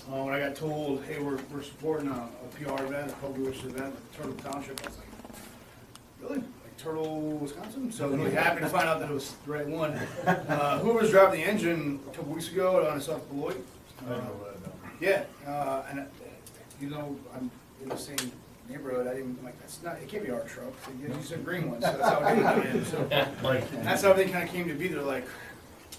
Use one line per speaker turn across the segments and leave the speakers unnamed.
When I got told, hey, we're supporting a PR event, a public relations event with Turtle Township, I was like, really? Like Turtle, Wisconsin? So I'm really happy to find out that it was the right one. Whoever was driving the engine a couple weeks ago on South Beloit. Yeah, and you know, I'm in the same neighborhood. I didn't, like, that's not, it can't be our truck. You said green one, so that's how it came in. So that's how they kind of came to be. They're like,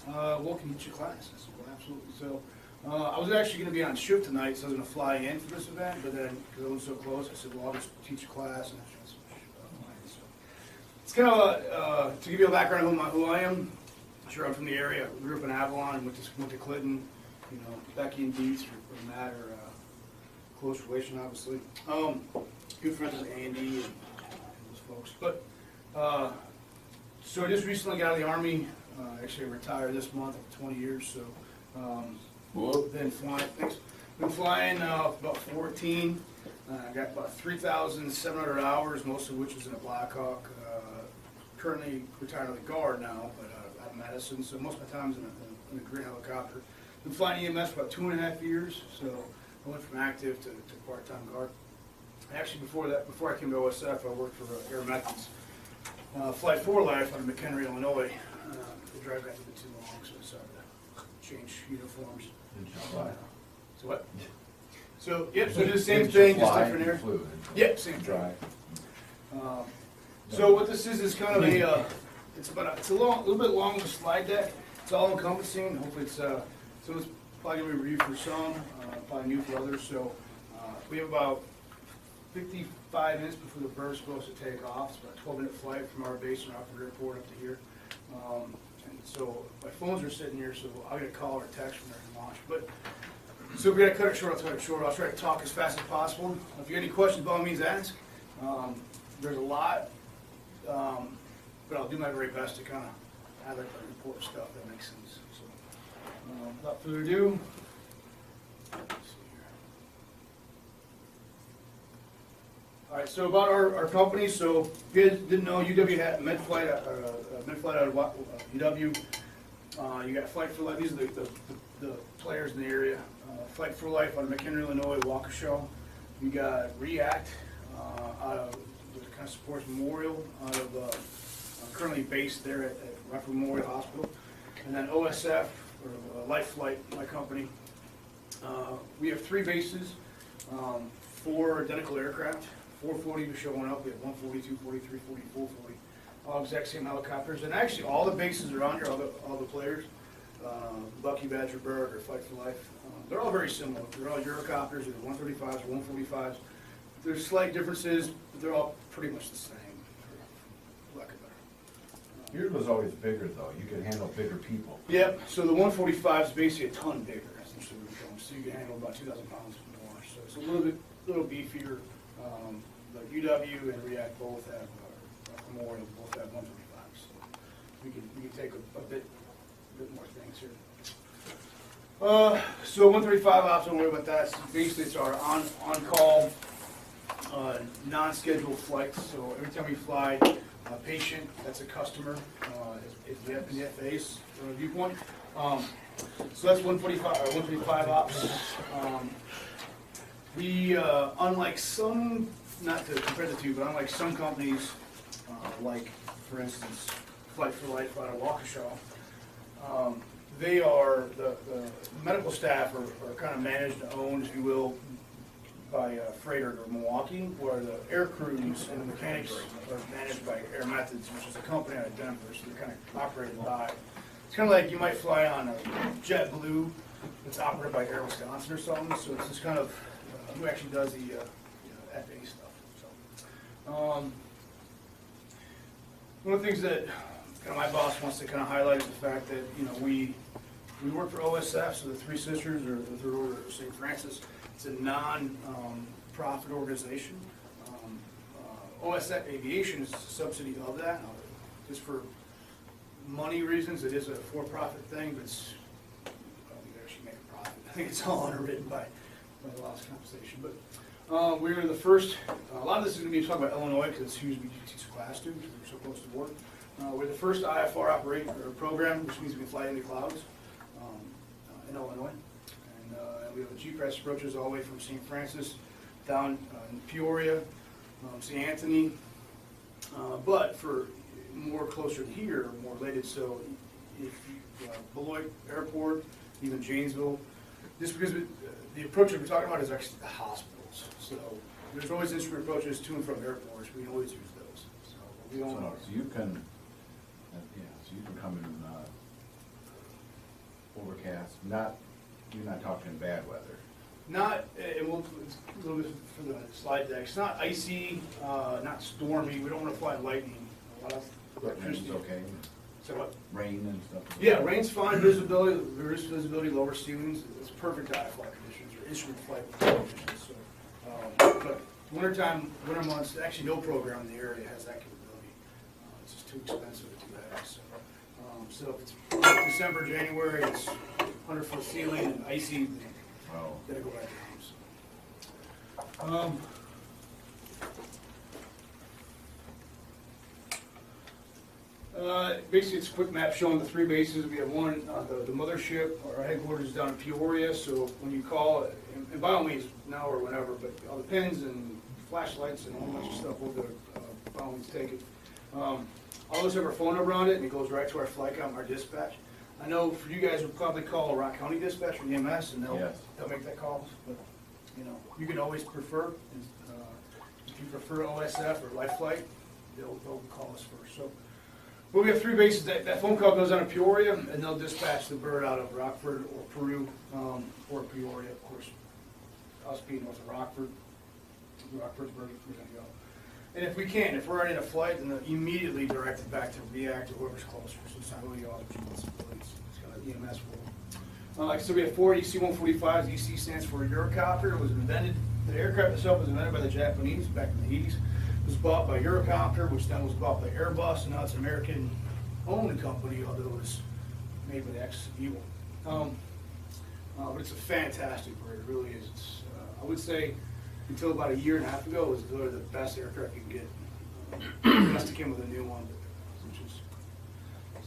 well, can you teach a class? I said, well, absolutely. So I was actually going to be on shift tonight, so I was going to fly in for this event, but then, because I was so close, I said, well, I'll just teach a class. And so it's kind of, to give you a background on who I am, sure, I'm from the area. We grew up in Avalon and went to Clinton. You know, Becky and Dietz or Matt are close relation, obviously. Good friends with Andy and those folks. But, so I just recently got out of the Army. Actually retired this month after 20 years, so been flying about 14. I got about 3,700 hours, most of which was in a Black Hawk. Currently retired out of the Guard now, but out of Madison, so most of my time's in a green helicopter. Been flying EMS for about 2.5 years, so I went from active to part-time Guard. Actually, before I came to OSF, I worked for Air Methods. Flight 4 Life out of McHenry, Illinois. The drive got a bit too long, so I decided to change uniforms. So what? So, yep, so do the same thing, just different area. Yep, same thing. So what this is kind of a, it's a little bit long of a slide deck. It's all encompassing. Hopefully it's, so it's probably going to be reviewed for some, probably new for others. So we have about 55 minutes before the bird's supposed to take off. It's about a 12-minute flight from our base in Rockford Airport up to here. And so my phones are sitting here, so I'll get a call or a text from there to launch. But so if we got to cut it short, I'll cut it short. I'll try to talk as fast as possible. If you have any questions, by all means ask. There's a lot, but I'll do my very best to kind of highlight the important stuff that makes sense. So without further ado, all right, so about our company, so if you guys didn't know, UW had MedFlight out of UW. You got Flight for Life, these are the players in the area. Flight for Life out of McHenry, Illinois, Waukesha. You got REACT out of, which kind of supports Memorial, out of, currently based there at Rockford Memorial Hospital. And then OSF, or Life Flight, my company. We have 3 bases, 4 identical aircraft. 440 was showing up. We have 140, 240, 340, 440. All exact same helicopters. And actually, all the bases are on here, all the players. Bucky, Badger, Bird, or Fight for Life. They're all very similar. They're all Eurocopters, either 135s or 145s. There's slight differences, but they're all pretty much the same, for lack of better.
Yours was always bigger, though. You could handle bigger people.
Yep. So the 145 is basically a ton bigger. Essentially, so you can handle about 2,000 pounds more. So it's a little beefier. But UW and REACT both have, Memorial both have 125, so we can take a bit more things here. So 135 ops, don't worry about that. So basically, it's our on-call, non-scheduled flights. So every time we fly a patient, that's a customer, is the FA's viewpoint. So that's 125 ops. We, unlike some, not to compare the two, but unlike some companies, like, for instance, Flight for Life out of Waukesha, they are, the medical staff are kind of managed and owned, if you will, by Freighter or Milwaukee, where the air crews and the mechanics are managed by Air Methods, which is a company out of Denver, so they're kind of operated by. It's kind of like you might fly on a JetBlue that's operated by Air Wisconsin or something, so it's just kind of who actually does the FA stuff. So, one of the things that kind of my boss wants to kind of highlight is the fact that we work for OSF, so the Three Sisters or the Third Order of St. Francis. It's a non-profit organization. OSF Aviation is a subsidy of that. Just for money reasons, it is a for-profit thing, but it's, I don't think they actually make a profit. I think it's all underwritten by the loss compensation. But we're the first, a lot of this is going to be talking about Illinois because it's huge. We teach a class to, because we're so close to work. We're the first IFR program, which means we can fly in the clouds in Illinois. And We have the G-Press approaches all the way from St. Francis down in Peoria, St. Anthony. But for more closer to here, more related, so if you, Beloit Airport, even Janesville, just because the approach that we're talking about is actually the hospitals. So there's always instrument approaches to and from airports. We can always use those. So we don't.
So you can, so you can come in overcast. You're not talking bad weather.
Not, and we'll, it's a little bit for the slide deck. It's not icy, not stormy. We don't want to fly lightning. A lot of
Rain's okay.
So what?
Rain and stuff.
Yeah, rain's fine, visibility, there is visibility, lower ceilings, it's perfect dive flight conditions, or instrument flight conditions, so. But wintertime, winter months, actually no program in the area has that capability. It's just too expensive to do that, so. So if it's December, January, it's 100-foot ceiling and icy, then
Oh.
gotta go back down, so. Basically, it's a quick map showing the 3 bases. We have one, the mothership, our headquarters is down in Peoria, so when you call, and by all means, now or whenever, but all the pins and flashlights and a whole bunch of stuff, we'll go, by all means, take it. All those have our phone number on it, and it goes right to our FlyCom, our dispatch. I know for you guys, would probably call Rock County Dispatch or EMS, and
Yes.
they'll make that call, but, you know, you can always prefer, if you prefer OSF or Life Flight, they'll call us first, so. But we have 3 bases. That phone call goes out of Peoria, and they'll dispatch the bird out of Rockford or Peru, or Peoria, of course. Us being north of Rockford, Rockford's where we're gonna go. And if we can, if we're already in a flight, then they'll immediately direct it back to React or whoever's closer. So it's not really all the responsibilities. It's kind of EMS role. Like I said, we have 4 EC-145s. EC stands for Eurocopter. It was invented, the aircraft itself was invented by the Japanese back in the 80s. It was bought by Eurocopter, which then was bought by Airbus, and now it's an American-owned company, although it was made by the ex-Evil. But it's a fantastic bird, it really is. It's, I would say, until about a year and a half ago, it was literally the best aircraft you can get. Must have came with a new one,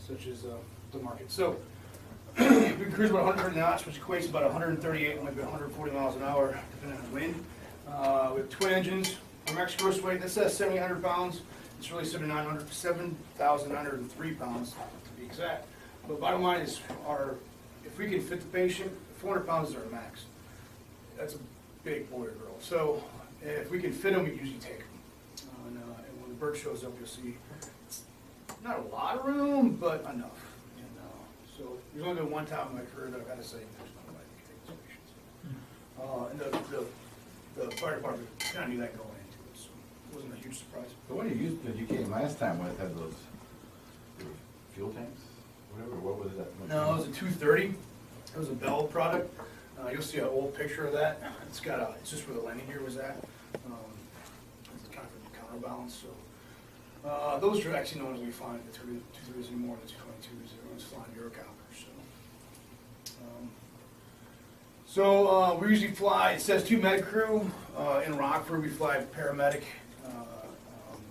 such as the market. So, we can cruise about 130 knots, which equates to about 138, maybe 140 miles an hour, depending on the wind. We have twin engines. Our max gross weight, that says 7,800 pounds. It's really 7,903 pounds, to be exact. But bottom line is, if we can fit the patient, 400 pounds is our max. That's a big boy or girl. So if we can fit them, we usually take them. And when the bird shows up, you'll see it's not a lot of room, but enough. And so there's only been one time in my career that I've had to say there's no way we can take these patients. And the fire department kind of knew that going into it, so it wasn't a huge surprise.
The one that you came last time with had those fuel tanks, whatever. What was that?
No, it was a 230. It was a Bell product. You'll see an old picture of that. It's just where the landing gear was at. It's kind of a counterbalance. So those are actually the ones we find the 230s anymore than the 222s. Everyone's flying Eurocopters. So we usually fly. It says 2 med crew in Rockford. We fly paramedic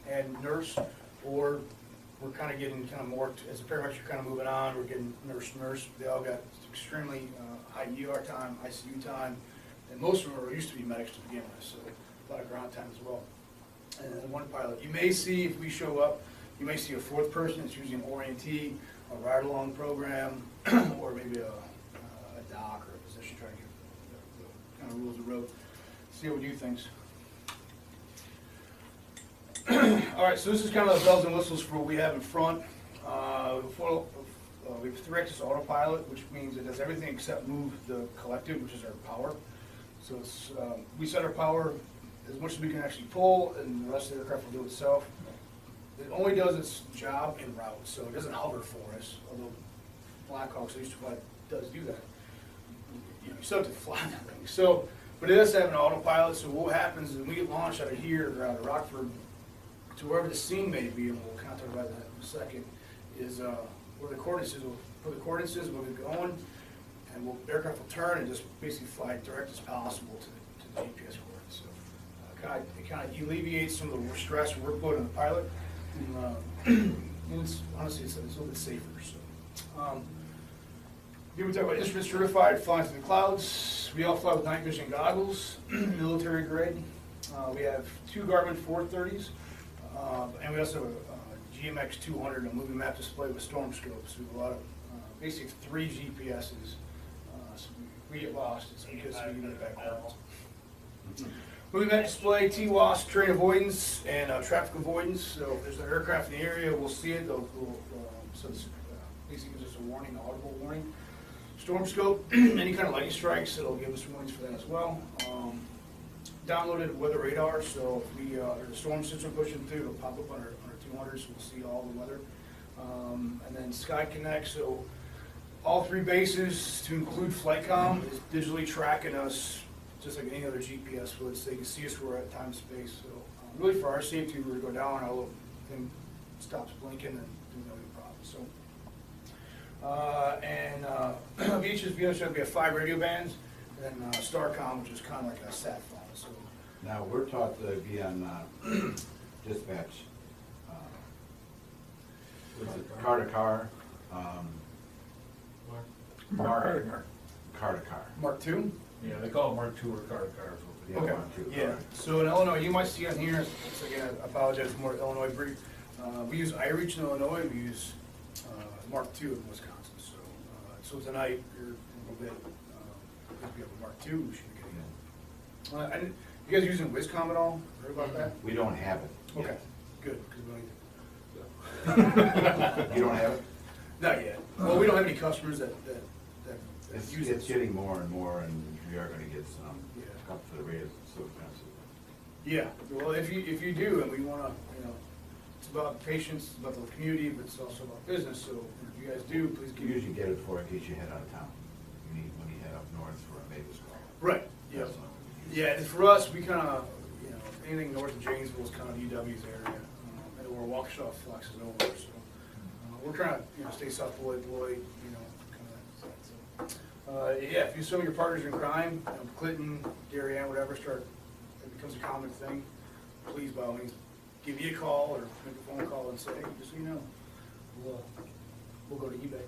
and nurse, or we're kind of getting more, as the paramedics are kind of moving on, we're getting nurse. They all got extremely high ER time, ICU time, and most of them are used to be medics to begin with, so a lot of ground time as well. And then one pilot. You may see, if we show up, you may see a 4th person. It's usually an orientee, a ride-along program, or maybe a doc or a physician trying to get the kind of rules of the road. See what you think. All right, so this is kind of the bells and whistles for what we have in front. We have 3-axis autopilot, which means it does everything except move the collective, which is our power. So it's, we set our power as much as we can actually pull, and the rest of the aircraft will do itself. It only does its job en route, so it doesn't hover for us, although Blackhawks used to fly does do that. You still have to fly that thing. So, but it does have an autopilot, so what happens is when we launch out of here, or out of Rockford, to wherever the scene may be, and we'll kind of talk about that in a second, is where the coordinates is. We'll put the coordinates, we'll get going, and aircraft will turn and just basically fly direct as possible to the GPS coordinates. So it kind of alleviates some of the stress and workload on the pilot, and honestly, it's a little bit safer. So Here we talk about instrument certified, flying through the clouds. We all fly with night vision goggles, military grade. We have 2 Garmin 430s, and we also have a GMX 200, a movie map display with storm scopes. We have a lot of, basically 3 GPSs. So we get lost, it's because we get it backwards. Movie map display, TWAS, terrain avoidance, and traffic avoidance. So if there's an aircraft in the area, we'll see it. So it's basically just a warning, an audible warning. Storm scope, any kind of lightning strikes, it'll give us warnings for that as well. Downloaded weather radar, so if there's a storm system pushing through, it'll pop up on our 200s, so we'll see all the weather. And then Sky Connect, so all 3 bases, to include FlightCom, is digitally tracking us just like any other GPS would, so they can see us where we're at time and space. So really for our safety, we go down, our little thing stops blinking and there's no problem. So. VHF, we have 5 radio bands, and then Starcom, which is kind of like a sat phone. So
Now, we're taught to be on dispatch, what's it, car to car, car to car.
Mark II?
Yeah, they call it Mark II or car to car.
Yeah,
Okay.
Mark II.
Yeah. So in Illinois, you might see on here, it's again, I apologize for more Illinois brief. We use iReach in Illinois, we use Mark II in Wisconsin. So tonight, you're a little bit, if we have a Mark II, we should be getting it. You guys using Wiscom at all? Heard about that?
We don't have it.
Okay, good, because we don't need it.
You don't have it?
Not yet. Well, we don't have any customers that use it.
It's getting more and more, and we are gonna get some,
Yeah.
up for the rate, it's so expensive.
Yeah, well, if you do, and we wanna, it's about patients, it's about the community, but it's also about business, so if you guys do, please
You
give
usually get it for in case you head out of town. You need, when you head up north for a Mavis call.
Right, yeah.
That's what we use.
Yeah, and for us, we kinda, anything north of Janesville is kind of UW's area, and where Waukesha flexes over, so. We're trying to, stay South Beloit, kind of that. Yeah, if you some of your partners in crime, Clinton, Darien, whatever, it becomes a common thing, please by all means, give me a call or make a phone call and say, hey, just so you know, we'll go to eBay.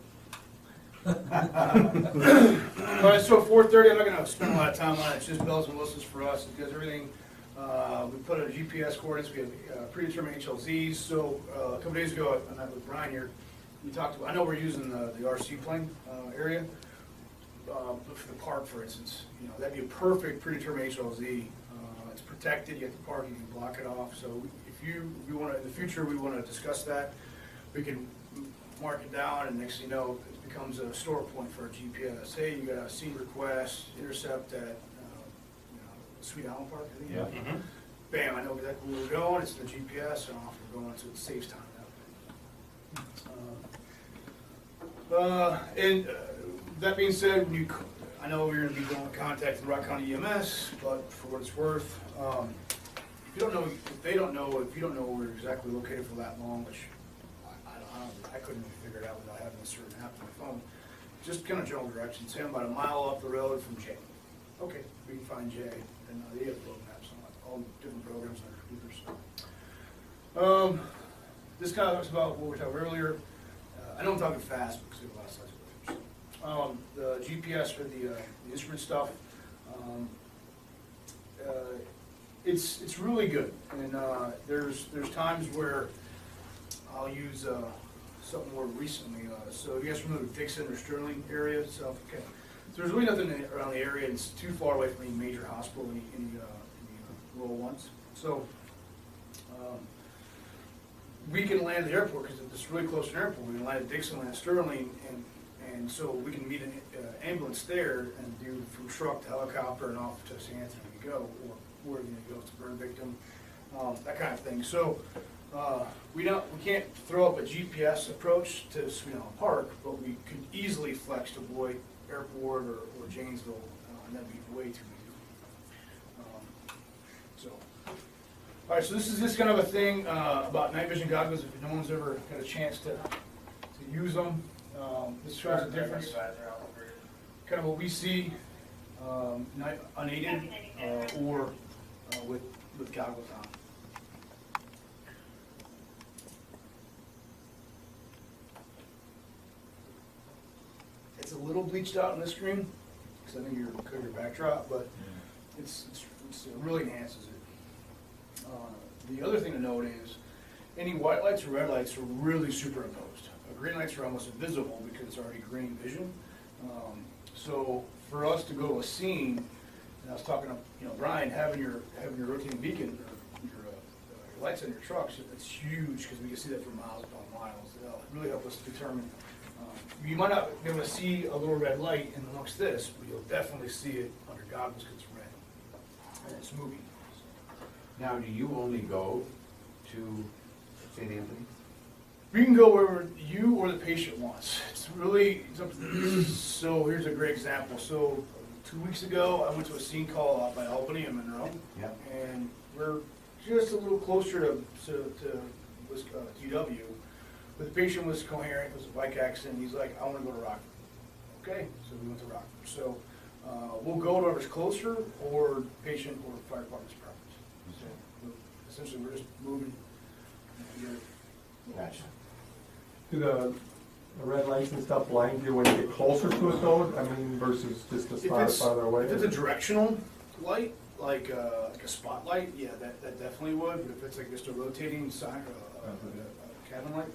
All right, so 4:30, I'm not gonna spend a lot of time on it, it's just bells and whistles for us, because everything, we put in GPS coordinates, we have predetermined HLZs, so a couple days ago, I met with Brian here, we talked about, I know we're using the RC plane area, but for the park, for instance, that'd be a perfect predetermined HLZ. It's protected, you have to park, you can block it off, so if we want to, in the future, we want to discuss that, we can mark it down, and next thing you know, it becomes a store point for our GPS. Hey, you got a scene request, intercept at, Sweet Allen Park, I think.
Yeah.
Bam, I know exactly where we're going, it's the GPS, and off we're going, so it saves time that way. That being said, I know we're gonna be going to contact the Rock County EMS, but for what it's worth, if you don't know where we're exactly located for that long, which I couldn't even figure it out without having a certain app on my phone, just kind of general directions, say I'm about a mile up the road from Jay. Okay, we can find Jay, and they have road maps on all different programs on their computers. This kind of talks about what we talked earlier. I know I'm talking fast because we have a lot of slides to go through. The GPS for the instrument stuff, it's really good, and there's times where I'll use something more recently. So you guys remember the Dixon or Sterling area itself? Okay. So there's really nothing around the area, and it's too far away from any major hospital, any rural ones. So we can land at the airport because it's really close to an airport. We can land at Dixon, land at Sterling, and so we can meet an ambulance there and do from truck to helicopter and off to St. Anthony we go, or wherever you go, to burn victim, that kind of thing. So we can't throw up a GPS approach to Sweet Allen Park, but we could easily flex to Beloit Airport or Janesville, and that'd be way too easy. All right, so this is just kind of a thing about night vision goggles. If no one's ever had a chance to use them, this shows the difference. Kind of what we see unaided or with goggles on. It's a little little bleached out in this screen, because I think you're cover your backdrop, but it really enhances it. The other thing to note is, any white lights or red lights are really superimposed. Green lights are almost invisible because it's already green vision. So for us to go to a scene, and I was talking to Brian, having your rotating beacon or your lights on your trucks, it's huge because we can see that for miles upon miles. It'll really help us determine. You might not be able to see a little red light in amongst this, but you'll definitely see it under goggles because it's red and it's moving.
Now, do you only go to St. Anthony's?
We can go wherever you or the patient wants. It's really, so here's a great example. So 2 weeks ago, I went to a scene call out by Albany and Monroe.
Yep.
And we're just a little closer to UW. But the patient was coherent, it was a bike accident. He's like, I want to go to Rockford. Okay, so we went to Rockford. So we'll go to whoever's closer or patient or fire department's preference. So essentially, we're just moving.
Gotcha.
Do the red lights and stuff blind you when you get closer to it though? I mean, versus just a spot farther away?
If it's a directional light, like a spotlight, yeah, that definitely would. But if it's like just a rotating sign, a cabin light.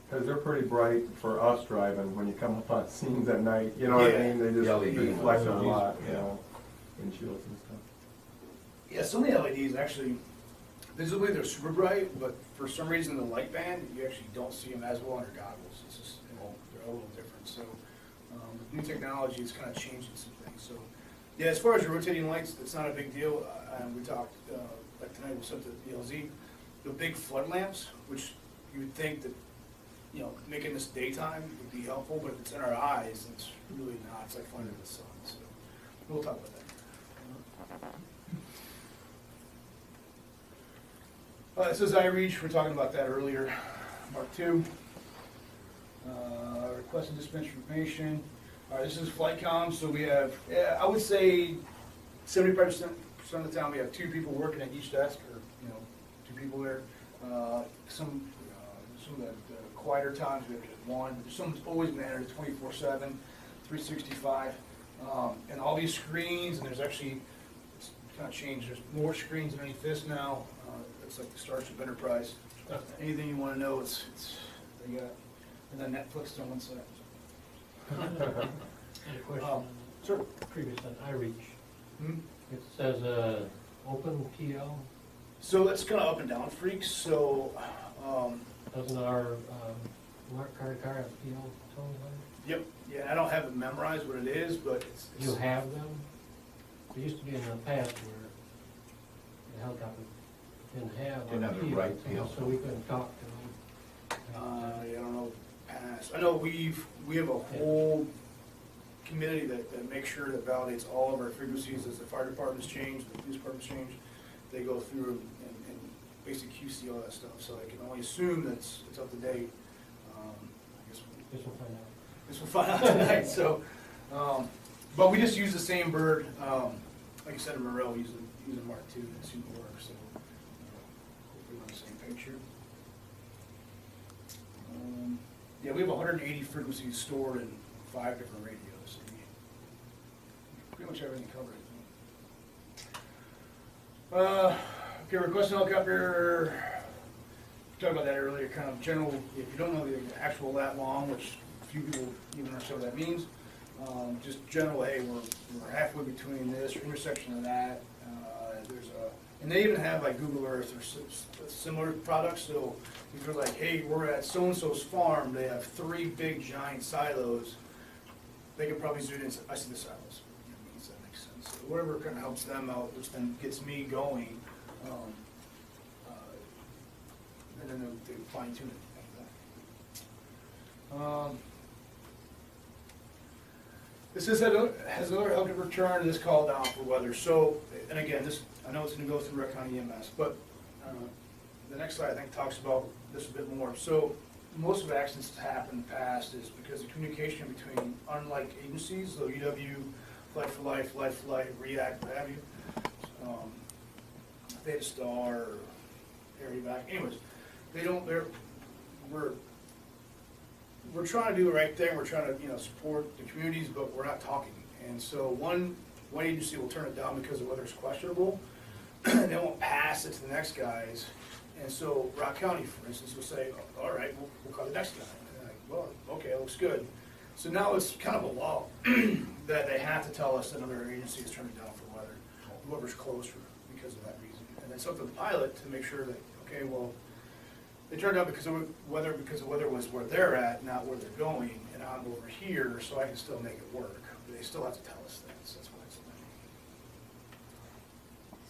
Because they're pretty bright for us driving when you come up on scenes at night, you know what I mean? They just
LED
reflect a
ones.
lot, you
Yeah.
know, windshields and stuff.
Yeah, some of the LEDs actually, visibly they're super bright, but for some reason the light band, you actually don't see them as well under goggles. It's just, they're a little different. So with new technology, it's kind of changing some things. So yeah, as far as your rotating lights, it's not a big deal. We talked, like tonight we sent the LZ, the big flood lamps, which you would think that, making this daytime would be helpful, but if it's in our eyes, it's really not. It's like finding the sun. So we'll talk about that. This is iReach, we were talking about that earlier. Mark II. Request and dispense information. All right, this is FlightCom, so we have, I would say 75% of the time we have 2 people working at each desk, or 2 people there. Some of the quieter times we have just 1. Someone's always managed 24/7, 365. And all these screens, and there's actually, it's kind of changed, there's more screens underneath this now. It's like the Starship Enterprise. Anything you want to know, it's they got, and then Netflix on one side.
A question,
Sure.
previous on iReach,
Hmm?
it says, open PL,
So that's kind of up and down freaks. So,
doesn't our, Mark Car have PL tones on
yep, yeah, I don't have it memorized what it is, but it's.
it? You have them? There used to be in the past where the helicopter didn't have.
Didn't
our
have the right PL.
So we couldn't talk to them.
Yeah, I don't know. Pass. I know we have a whole committee that makes sure that validates all of our frequencies as the fire department's changed, the police department's changed. They go through and basically QC all that stuff, so I can only assume that it's up to date. I guess
Guess we'll find out.
we'll find out tonight. So, but we just use the same bird. Like I said in Morel, using Mark II, and it seemed to work. So hopefully we're on the same page here. Yeah, we have 180 frequencies stored in 5 different radios. So pretty much everything covered. Okay, requesting helicopter. We talked about that earlier. Kind of general. If you don't know the actual lat long, which few people even understand what that means, just general. Hey, we're halfway between this or intersection of that. There's a, and they even have like Google Earth or similar products. So if you're like, hey, we're at so-and-so's farm, they have 3 big giant silos, they could probably zoom in and say, I see the silos. Does that make sense? So whatever kind of helps them out, which then gets me going, and then they fine tune it like that. This has another helicopter return, and this call down for weather. So, and again, this, I know it's going to go through Wreck County EMS, but the next slide I think talks about this a bit more. So most of the accidents that happen in the past is because the communication between unlike agencies, so UW, Flight for Life, REACT, what have you, Theta Star, Air Evac, anyways, we're we're trying to do the right thing, we're trying to, support the communities, but we're not talking. And so one agency will turn it down because the weather's questionable, and they won't pass it to the next guys. And so Rock County, for instance, will say, all right, we'll call the next guy. And like, well, okay, it looks good. So now it's kind of a law that they have to tell us that another agency is turning down for weather, whoever's closer because of that reason. And then it's up to the pilot to make sure that, okay, well, they turned out because the weather was where they're at, not where they're going, and I'm over here, so I can still make it work. But they still have to tell us that, so that's why it's.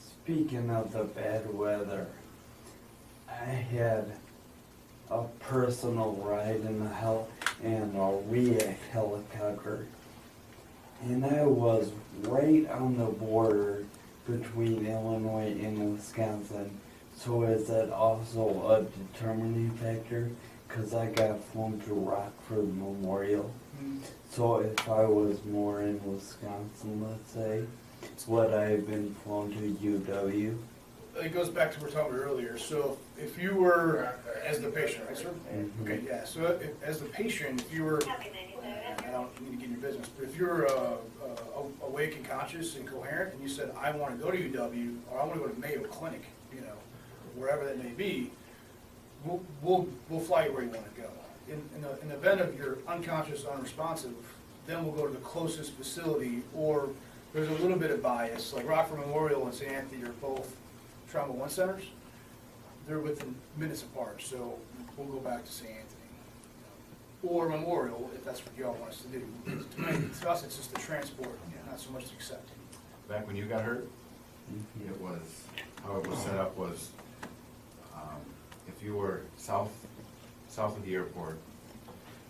Speaking of the bad weather, I had a personal ride in a REAC helicopter, and I was right on the border between Illinois and Wisconsin. So is that also a determining factor? Because I got flown to Rockford Memorial. So if I was more in Wisconsin, let's say, would I have been flown to UW?
It goes back to what we were talking about earlier. So if you were, as the patient, right, sir?
Mhm.
Okay, yeah, so as the patient, if you were, I don't need to get in your business, but if you're awake and conscious and coherent, and you said, I want to go to UW, or I want to go to Mayo Clinic, wherever that may be, we'll fly you where you want to go. In the event of you're unconscious, unresponsive, then we'll go to the closest facility, or there's a little bit of bias, like Rockford Memorial and St. Anthony are both Trauma 1 centers. They're within minutes apart, so we'll go back to St. Anthony. Or Memorial, if that's what y'all want us to do. To us, it's just the transport, not so much the accept.
Back when you got hurt, it was, how it was set up was, if you were south of the airport,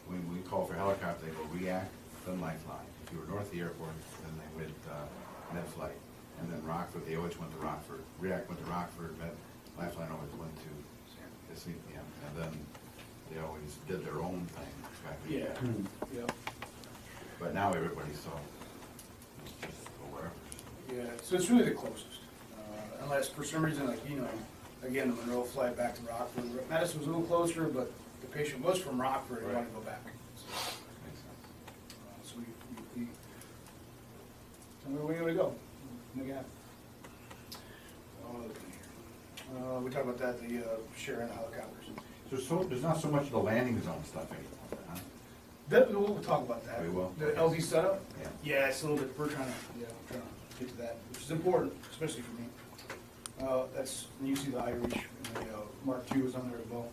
when we call for helicopter, they go REAC, then Lifeline. If you were north of the airport, then they went MedFlight. And then Rockford, they always went to Rockford. REAC went to Rockford, Lifeline always went to CPM. And then they always did their own thing back then.
Yeah, yeah.
But now everybody's so, just go wherever.
Yeah, so it's really the closest. Unless for some reason, like, again, the Monroe flight back to Rockford. Madison was a little closer, but the patient was from Rockford and wanted to go back.
Makes sense.
So we tell me where we gotta go. Make it happen. We talked about that, the sharing the helicopters.
There's not so much the landing zone stuff anymore, huh?
We'll talk about that.
We will.
The LZ setup?
Yeah.
Yeah, it's a little bit, we're trying to get to that, which is important, especially for me. That's, and you see the iReach, and the Mark II is on there as well.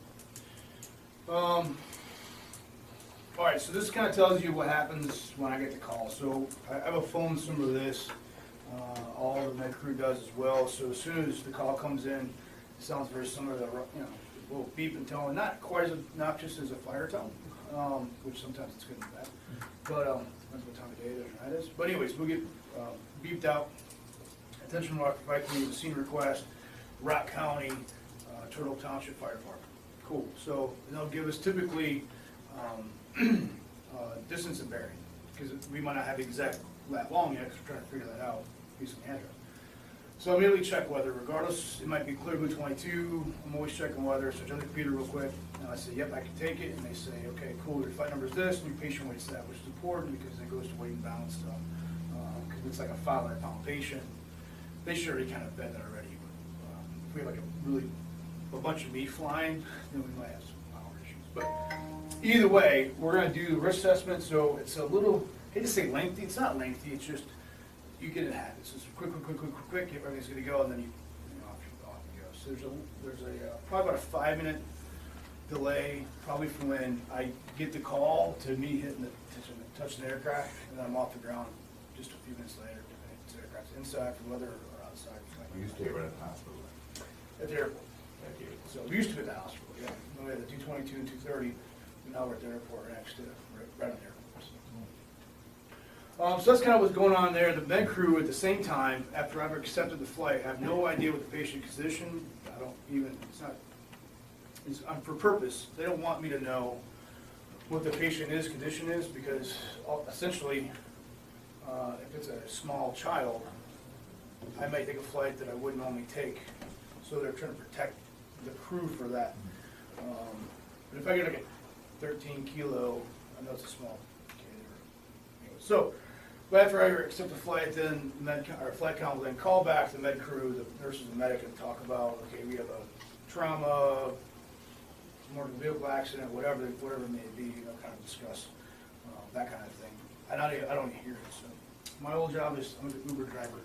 All right, so this kind of tells you what happens when I get the call. So I have a phone similar to this. All the med crew does as well. So as soon as the call comes in, it sounds very similar to, a little beep and tone, not quite as obnoxious as a fire tone, which sometimes it's good and bad. But depends what time of day it is or night it is. But anyways, we'll get beeped out. Attention Rock, the scene request, Rock County, Turtle Township Fire Department. Cool. So they'll give us typically distance and bearing, because we might not have the exact that long yet, because we're trying to figure that out based on the address. So I immediately check weather. Regardless, it might be clear blue 22. I'm always checking weather. So I turn the computer real quick, and I say, yep, I can take it. And they say, okay, cool, your flight number is this, and your patient weight's that, which is important because it goes to weight and balance stuff. Because it's like a 500-pound patient. They should already kind of bet that already. But if we have like a bunch of meat flying, then we might have some power issues. But either way, we're going to do the risk assessment. So it's a little, I hate to say lengthy. It's not lengthy. It's just you get in habits. So it's quick. Everything's going to go, and then off you go. So there's a probably about a 5-minute delay, probably from when I get the call to me hitting touching the aircraft, and then I'm off the ground just a few minutes later. The aircraft's inside for weather or outside.
We used to be right at the hospital.
At the airport. So we used to be at the hospital, yeah. Then we had the 222 and 230, but now we're at the airport next to, right on the airport. So that's kind of what's going on there. The med crew at the same time, after I've accepted the flight, have no idea what the patient condition, I don't even, it's for purpose. They don't want me to know what the patient's condition is, because essentially, if it's a small child, I might take a flight that I wouldn't normally take. So they're trying to protect the crew for that. But if I get like 13 kilo, I know it's a small kid. Anyway, so, but after I accept the flight, then flight count will then call back the med crew, the nurses and medic, and talk about, okay, we have a trauma, motor vehicle accident, whatever it may be, kind of discuss that kind of thing. I don't even hear it, so. My old job is, I'm an Uber driver.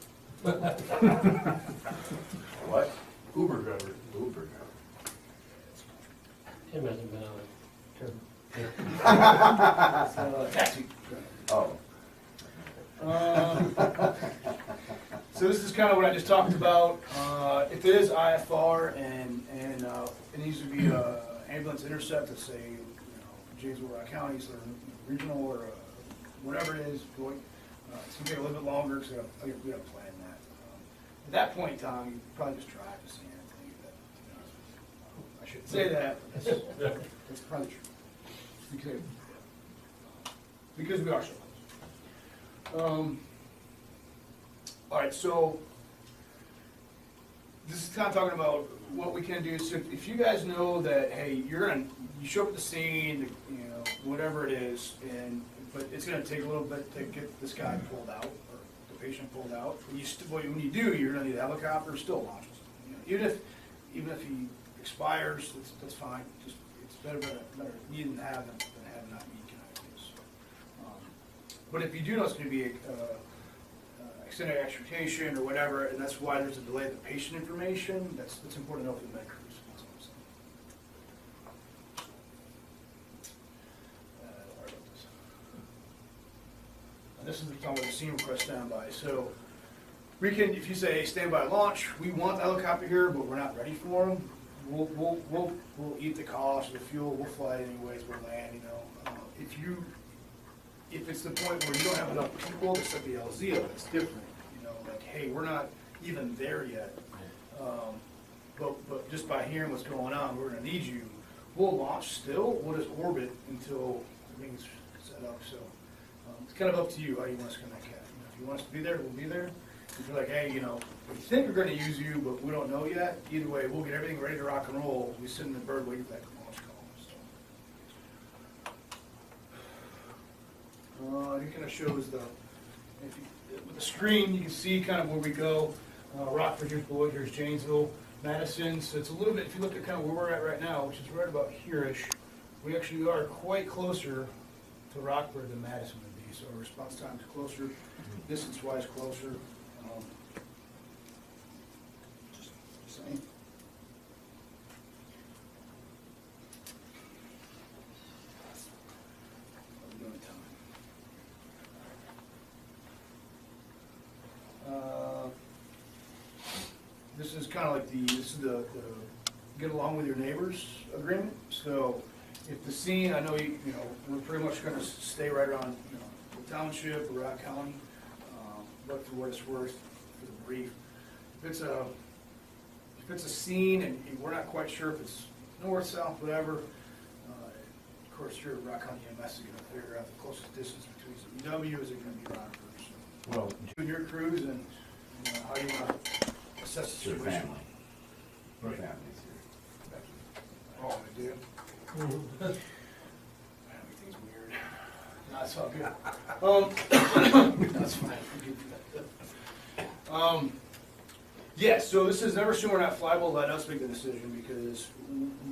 What?
Uber driver.
Uber driver.
Tim hasn't been on it.
Taxi.
Oh.
So this is kind of what I just talked about. If it is IFR and it needs to be an ambulance intercept, let's say, Janesville, Rock County, so regional or whatever it is, it's gonna take a little bit longer because we have to plan that. At that point in time, you probably just drive to see anything. I shouldn't say that, but that's probably true. Because we are so close. All right, so this is kind of talking about what we can do. So if you guys know that, hey, you show up at the scene, whatever it is, but it's going to take a little bit to get this guy pulled out or the patient pulled out. When you do, you're going to need a helicopter. Still launches. Even if he expires, that's fine. Just it's better need and have than have not need kind of thing. So, but if you do know it's going to be extended extrication or whatever, and that's why there's a delay of the patient information, that's important to know for the med crews. That's what I'm saying. Sorry about this. And this is the time where the scene request standby. So we can, if you say standby launch, we want the helicopter here, but we're not ready for them. We'll eat the cost of the fuel. We'll fly it anyways. We'll land. If it's the point where you don't have enough people to set the LZ up, it's different. Like, hey, we're not even there yet. But just by hearing what's going on, we're going to need you. We'll launch still. We'll just orbit until everything's set up. So it's kind of up to you how you want us to connect that. If you want us to be there, we'll be there. If you're like, hey, we think we're going to use you, but we don't know yet. Either way, we'll get everything ready to rock and roll. We sit in the bird waiting for that launch call. So. It kind of shows with the screen, you can see kind of where we go. Rockford, here's Boyd, here's Janesville, Madison. So it's a little bit, if you look at kind of where we're at right now, which is right about here-ish, we actually are quite closer to Rockford than Madison would be. So our response time is closer, distance-wise closer. Just saying. This is kind of like the get along with your neighbors agreement. So if the scene, I know we're pretty much going to stay right around the township or Rock County, but for what it's worth, for the brief, if it's a scene and we're not quite sure if it's north, south, whatever, of course your Rock County EMS is going to figure out the closest distance between CW is it going to be Rockford. So,
Well,
you and your crews and how you want to assess the
your
situation.
family. Your family's here.
Oh, I do. Everything's weird. No, it's all good. That's fine. Yeah, so this is never assume we're not flyable. Let us make the decision because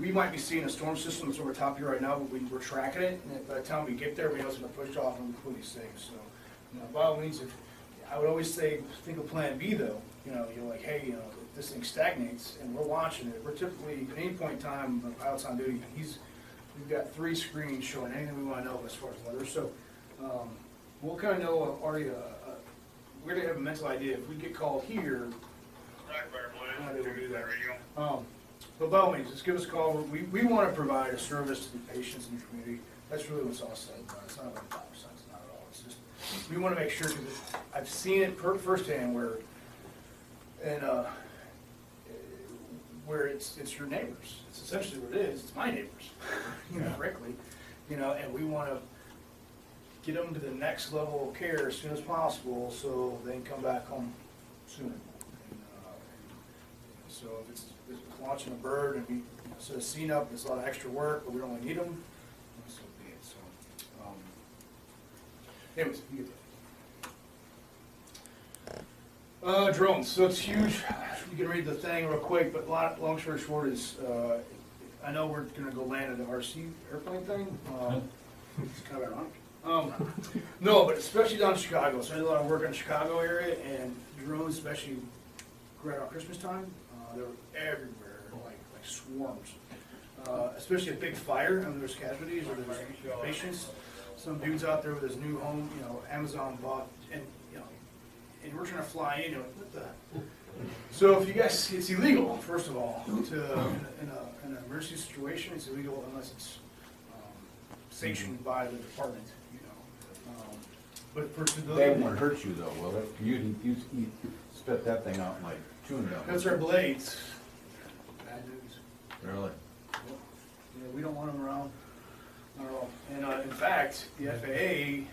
we might be seeing a storm system that's over top here right now, but we're tracking it. And by the time we get there, we know it's going to push off and we're completely safe. So, by all means, I would always say think of Plan B though. You're like, hey, if this thing stagnates and we're watching it, we're typically at any point in time when the pilot's on duty, we've got 3 screens showing anything we want to know as far as weather. So we'll kind of know already. We're gonna have a mental idea if we get called here. How do we do that? But by all means, just give us a call. We want to provide a service to the patients in the community. That's really what's all said. It's not about dollar signs, not at all. It's just we want to make sure because I've seen it firsthand where it's your neighbors. It's essentially what it is. It's my neighbors, frankly, and we want to get them to the next level of care as soon as possible so they can come back home sooner. So if it's launching a bird and we set a scene up, it's a lot of extra work, but we don't really need them. So Anyways, you get that. Drones, so it's huge. You can read the thing real quick, but long story short is, I know we're gonna go land at the RC airplane thing. It's kind of ironic. No, but especially down in Chicago, so I did a lot of work in the Chicago area, and drones, especially right around Christmas time, they were everywhere, like swarms. Especially a big fire, and there's casualties, or there's patients. Some dude's out there with his new home, you know, Amazon bought, and, you know, and we're trying to fly in, you know, what the? So if you guys, it's illegal, first of all, to, in an emergency situation, it's illegal unless it's sanctioned by the department, you know. But for
They
civilian,
won't hurt you though, will it? You spit that thing out like chewing gum.
that's our blades. Bad news.
Really?
Yeah, we don't want them around at all. And in fact, the FAA,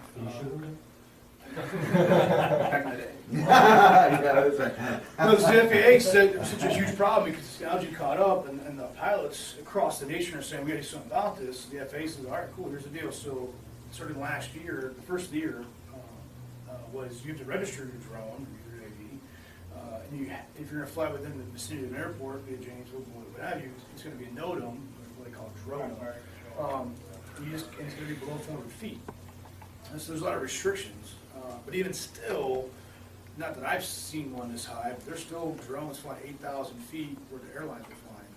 back in the day.
Yeah, that's right.
No, the FAA said it was such a huge problem because the algae caught up, and the pilots across the nation are saying, we gotta do something about this. The FAA says, all right, cool, here's the deal. So starting last year, the first year, was you have to register your drone, your UAV. And if you're gonna fly within the vicinity of an airport, be it Janesville, what have you, it's gonna be a NOTAM, what they call a drone. And it's gonna be below 400 feet. And so there's a lot of restrictions. But even still, not that I've seen one this high, but there's still drones flying 8,000 feet where the airlines are flying.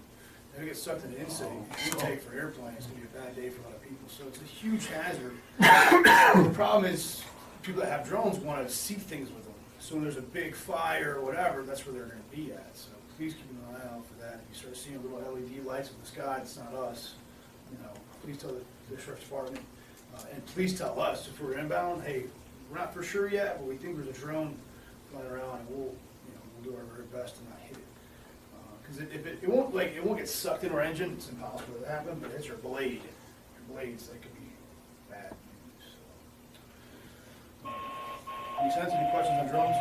They get sucked into intake for airplanes. It's gonna be a bad day for a lot of people. So it's a huge hazard. The problem is, people that have drones want to see things with them. So when there's a big fire or whatever, that's where they're going to be at. So please keep an eye out for that. If you start seeing little LED lights in the sky, it's not us. You know, please tell the sheriff's department, and please tell us if we're inbound. Hey, we're not for sure yet, but we think there's a drone flying around, and we'll do our very best to not hit it. Because it won't get sucked into our engine. It's impossible to happen, but it's your blade. Your blades, that could be bad news. So. Any sense? Any questions on drones?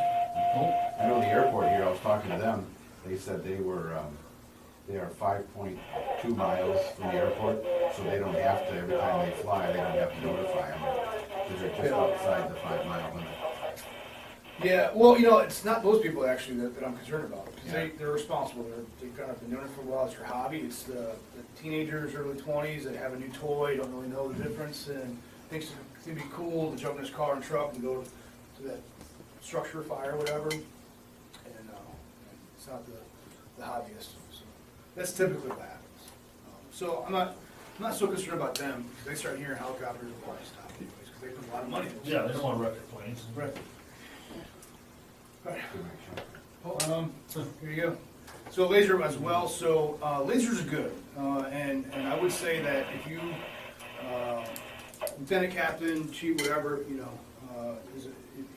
I know the airport here, I was talking to them, they said they are 5.2 miles from the airport, so they don't have to, every time they fly, they don't have to notify them, because they're just outside the 5 mile limit.
Yeah, well, it's not those people actually that I'm concerned about, because
Yeah.
they're responsible. They've kind of been doing it for a while. It's their hobby. It's the teenagers, early 20s that have a new toy, don't really know the difference, and thinks it's gonna be cool to jump in his car and truck and go to that structure fire or whatever. And it's not the hobbyist. So that's typically what happens. So I'm not so concerned about them, because they start hearing helicopters, they'll probably stop anyways, because they put a lot of money into it.
Yeah, they don't want to wreck their planes.
Right. Right. Here you go. So laser as well. So lasers are good, and I would say that if you, lieutenant, captain, chief, whatever,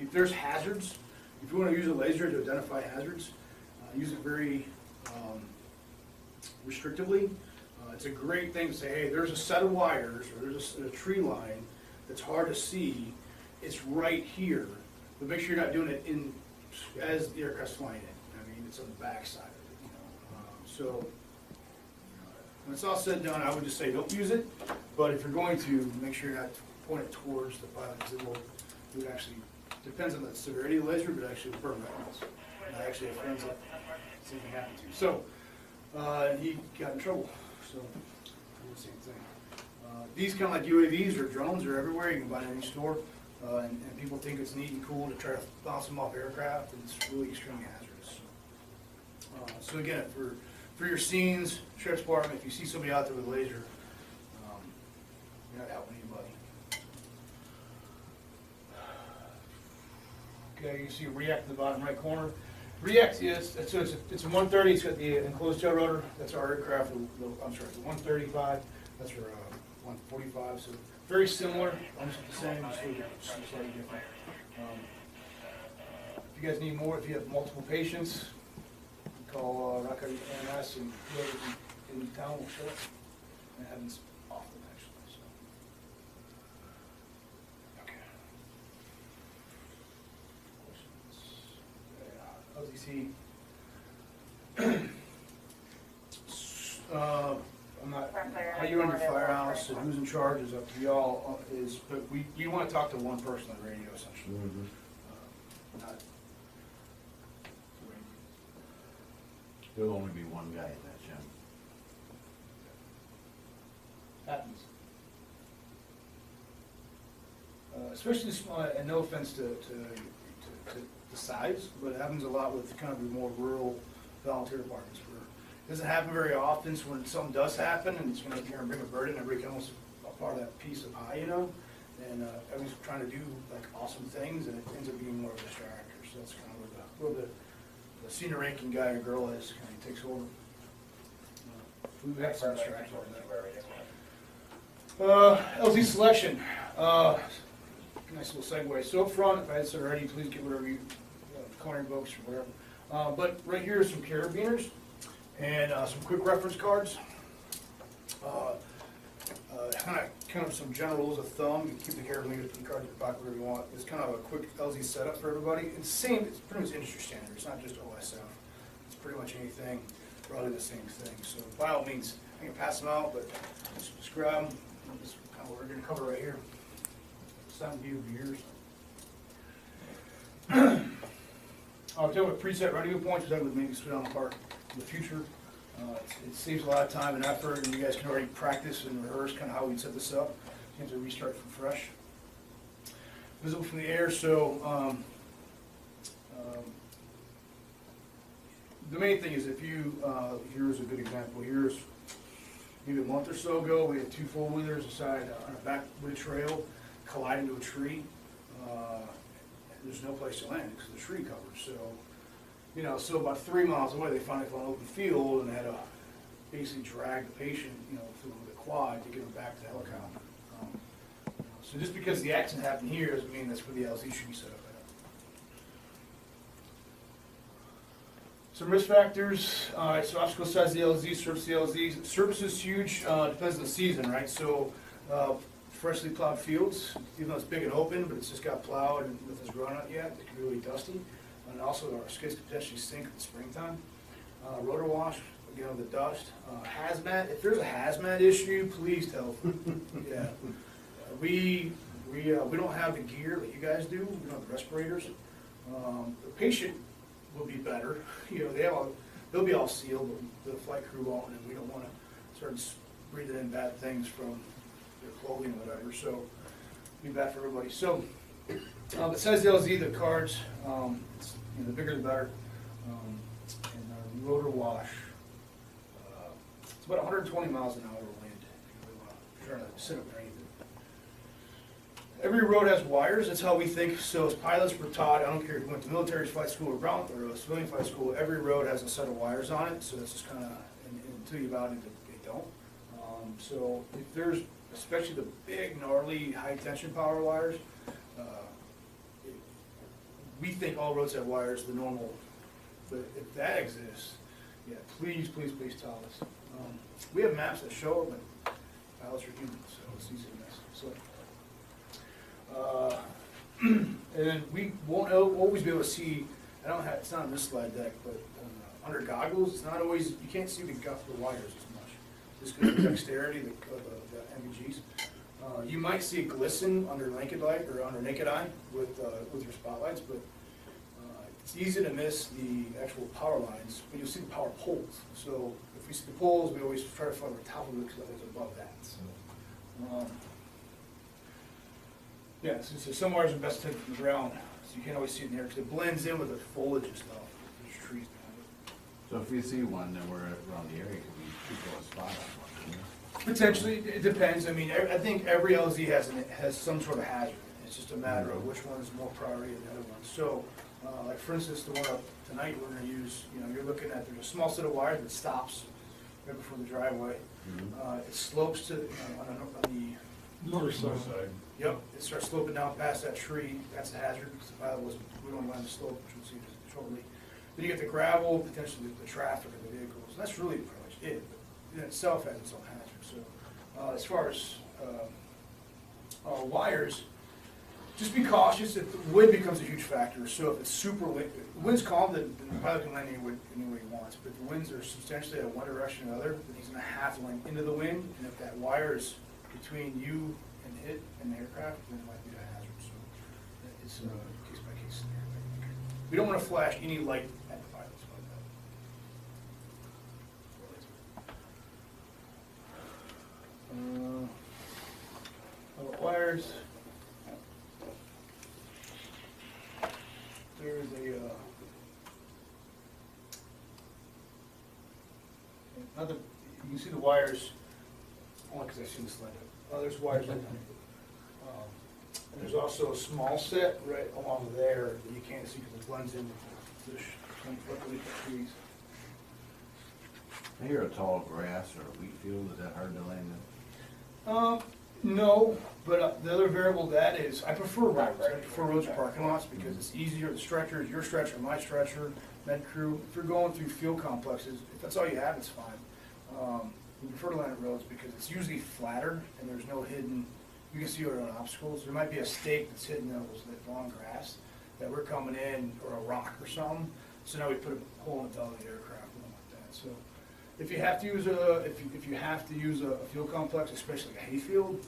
if there's hazards, if you want to use a laser to identify hazards, use it very restrictively. It's a great thing to say, hey, there's a set of wires or there's a tree line that's hard to see. It's right here, but make sure you're not doing it as the aircraft's flying in. I mean, it's on the back side of it, So when it's all said and done, I would just say don't use it. But if you're going to, make sure you're not pointing it towards the pilot, because it would actually, depends on the severity of the laser, but actually burn retinas. And I actually have friends that same thing happened to. So he got in trouble. So the same thing. These kind of like UAVs or drones are everywhere. You can buy them in any store. And people think it's neat and cool to try to bounce them off aircraft, and it's really extremely hazardous. So again, for your scenes, sheriff's department, if you see somebody out there with a laser, you're not helping anybody. Okay, you see React in the bottom right corner. React is, so it's a 130, it's got the enclosed tail rotor. That's our aircraft, I'm sorry, the 135, that's our 145, so very similar, almost the same, just slightly different. If you guys need more, if you have multiple patients, call Rockaway EMS, and whoever in town will show up. It happens often, actually. So. Okay. Questions? LTC. I'm not, how you run your firehouse and who's in charge is up to y'all, but we wanna talk to one person on the radio essentially. Not-
There'll only be one guy in that gym.
Happens. Especially small, and no offense to the size, but it happens a lot with kind of the more rural volunteer departments where it doesn't happen very often, so when something does happen and it's gonna bring a burden, everybody can almost a part of that piece of pie, you know? And everyone's trying to do like awesome things and it ends up being more of a distractor, so that's kind of where the senior ranking guy or girl is, kind of takes over. We've had some distractions on that. LZ selection, nice little segue. So up front, if I had said already, please get whatever you, corner books or whatever. But right here are some carabiners and some quick reference cards. Kind of some general rules of thumb. You can keep the carabiners, put the cards in your pocket, whatever you want. It's kind of a quick LZ setup for everybody. It's the same, it's pretty much industry standard. It's not just OSF. It's pretty much anything, probably the same thing. So by all means, I can pass them out, but just grab them. This is kind of what we're going to cover right here. Some view of years. I'll tell you what preset radio points that would make us fit on the park in the future. It saves a lot of time and effort, and you guys can already practice and rehearse kind of how we'd set this up. You have to restart from fresh. Visible from the air, so the main thing is if you, here's a good example. Here's maybe a month or so ago, we had two four-wheelers aside on a backwood trail collide into a tree. There's no place to land because of the tree cover. So, you know, so about 3 miles away, they finally found an open field and had to basically drag the patient, you know, through the quad to get him back to the helicopter. So just because the accident happened here doesn't mean that's where the LZ should be set up at. Some risk factors. All right, so obstacle size of the LZ, surface of the LZ. Surface is huge, depends on the season, right? So freshly plowed fields, even though it's big and open, but it's just got plowed and nothing's grown out yet, it can be really dusty. And also our skids could potentially sink in the springtime. Rotor wash, again with the dust. Hazmat, if there's a hazmat issue, please tell them. Yeah. We don't have the gear that you guys do, we don't have the respirators. The patient will be better, you know, they'll be all sealed, but the flight crew won't, and we don't want to start breathing in bad things from their clothing or whatever, so be bad for everybody. So, besides the LZ, the cards, it's, you know, the bigger the better. And the rotor wash, it's about 120 miles an hour wind if you're trying to sit up or anything. Every road has wires, that's how we think. So as pilots we're taught, I don't care if you went to military flight school or a civilian flight school, every road has a set of wires on it, so it's just kind of, until you about it, they don't. So if there's, especially the big, gnarly, high-tension power wires, we think all roads have wires, the normal, but if that exists, yeah, please, please, please tell us. We have maps that show it, but pilots are human, so it's easy to miss. So, and then we won't always be able to see, I don't have, it's not on this slide deck, but under goggles, it's not always, you can't see the wires as much, just because of the dexterity of the MVGs. You might see it glisten under naked light or under naked eye with your spotlights, but it's easy to miss the actual power lines, but you'll see the power poles. So if we see the poles, we always try to find the top of it because it's above that. So, yeah, so some wires are best taken from the ground, so you can't always see it in there because it blends in with the foliage and stuff. There's trees behind it.
So if we see one, then we're around the area, could we go a spot on one?
Potentially, it depends. I mean, I think every LZ has some sort of hazard. It's just a matter of which one is more priority than the other one. So, like for instance, the one up tonight we're going to use, you know, you're looking at, there's a small set of wires that stops right before the driveway. It slopes to, on the
North side.
Yep, it starts sloping down past that tree. That's a hazard because the pilot wasn't, we don't mind the slope, which we'll see shortly. Then you get the gravel, potentially the traffic of the vehicles. And that's really pretty much it. But in itself has its own hazard. So as far as wires, just be cautious if the wind becomes a huge factor. So if it's super wind, wind's calm, then the pilot can land any way he wants. But if the winds are substantially at one direction or another, then he's gonna have to land into the wind. And if that wire is between you and it and the aircraft, then it might be a hazard. So it's a case by case scenario. We don't wanna flash any light at the pilots like that. Wires. There's a, another, you can see the wires, only because I see the slide. Oh, there's wires like that. And there's also a small set right along there that you can't see because it blends in with the 20-foot trees.
I hear a tall grass or a wheat field, is that hard to land in?
No, but the other variable to that is, I prefer roads. I prefer roads or parking lots because it's easier, the stretchers, your stretcher, my stretcher, med crew. If you're going through field complexes, if that's all you have, it's fine. We prefer to land at roads because it's usually flatter and there's no hidden, you can see your own obstacles. There might be a stake that's hidden in that long grass that we're coming in, or a rock or something. So now we put a hole in the belly of the aircraft, something like that. So if you have to use if you have to use a field complex, especially a hayfield,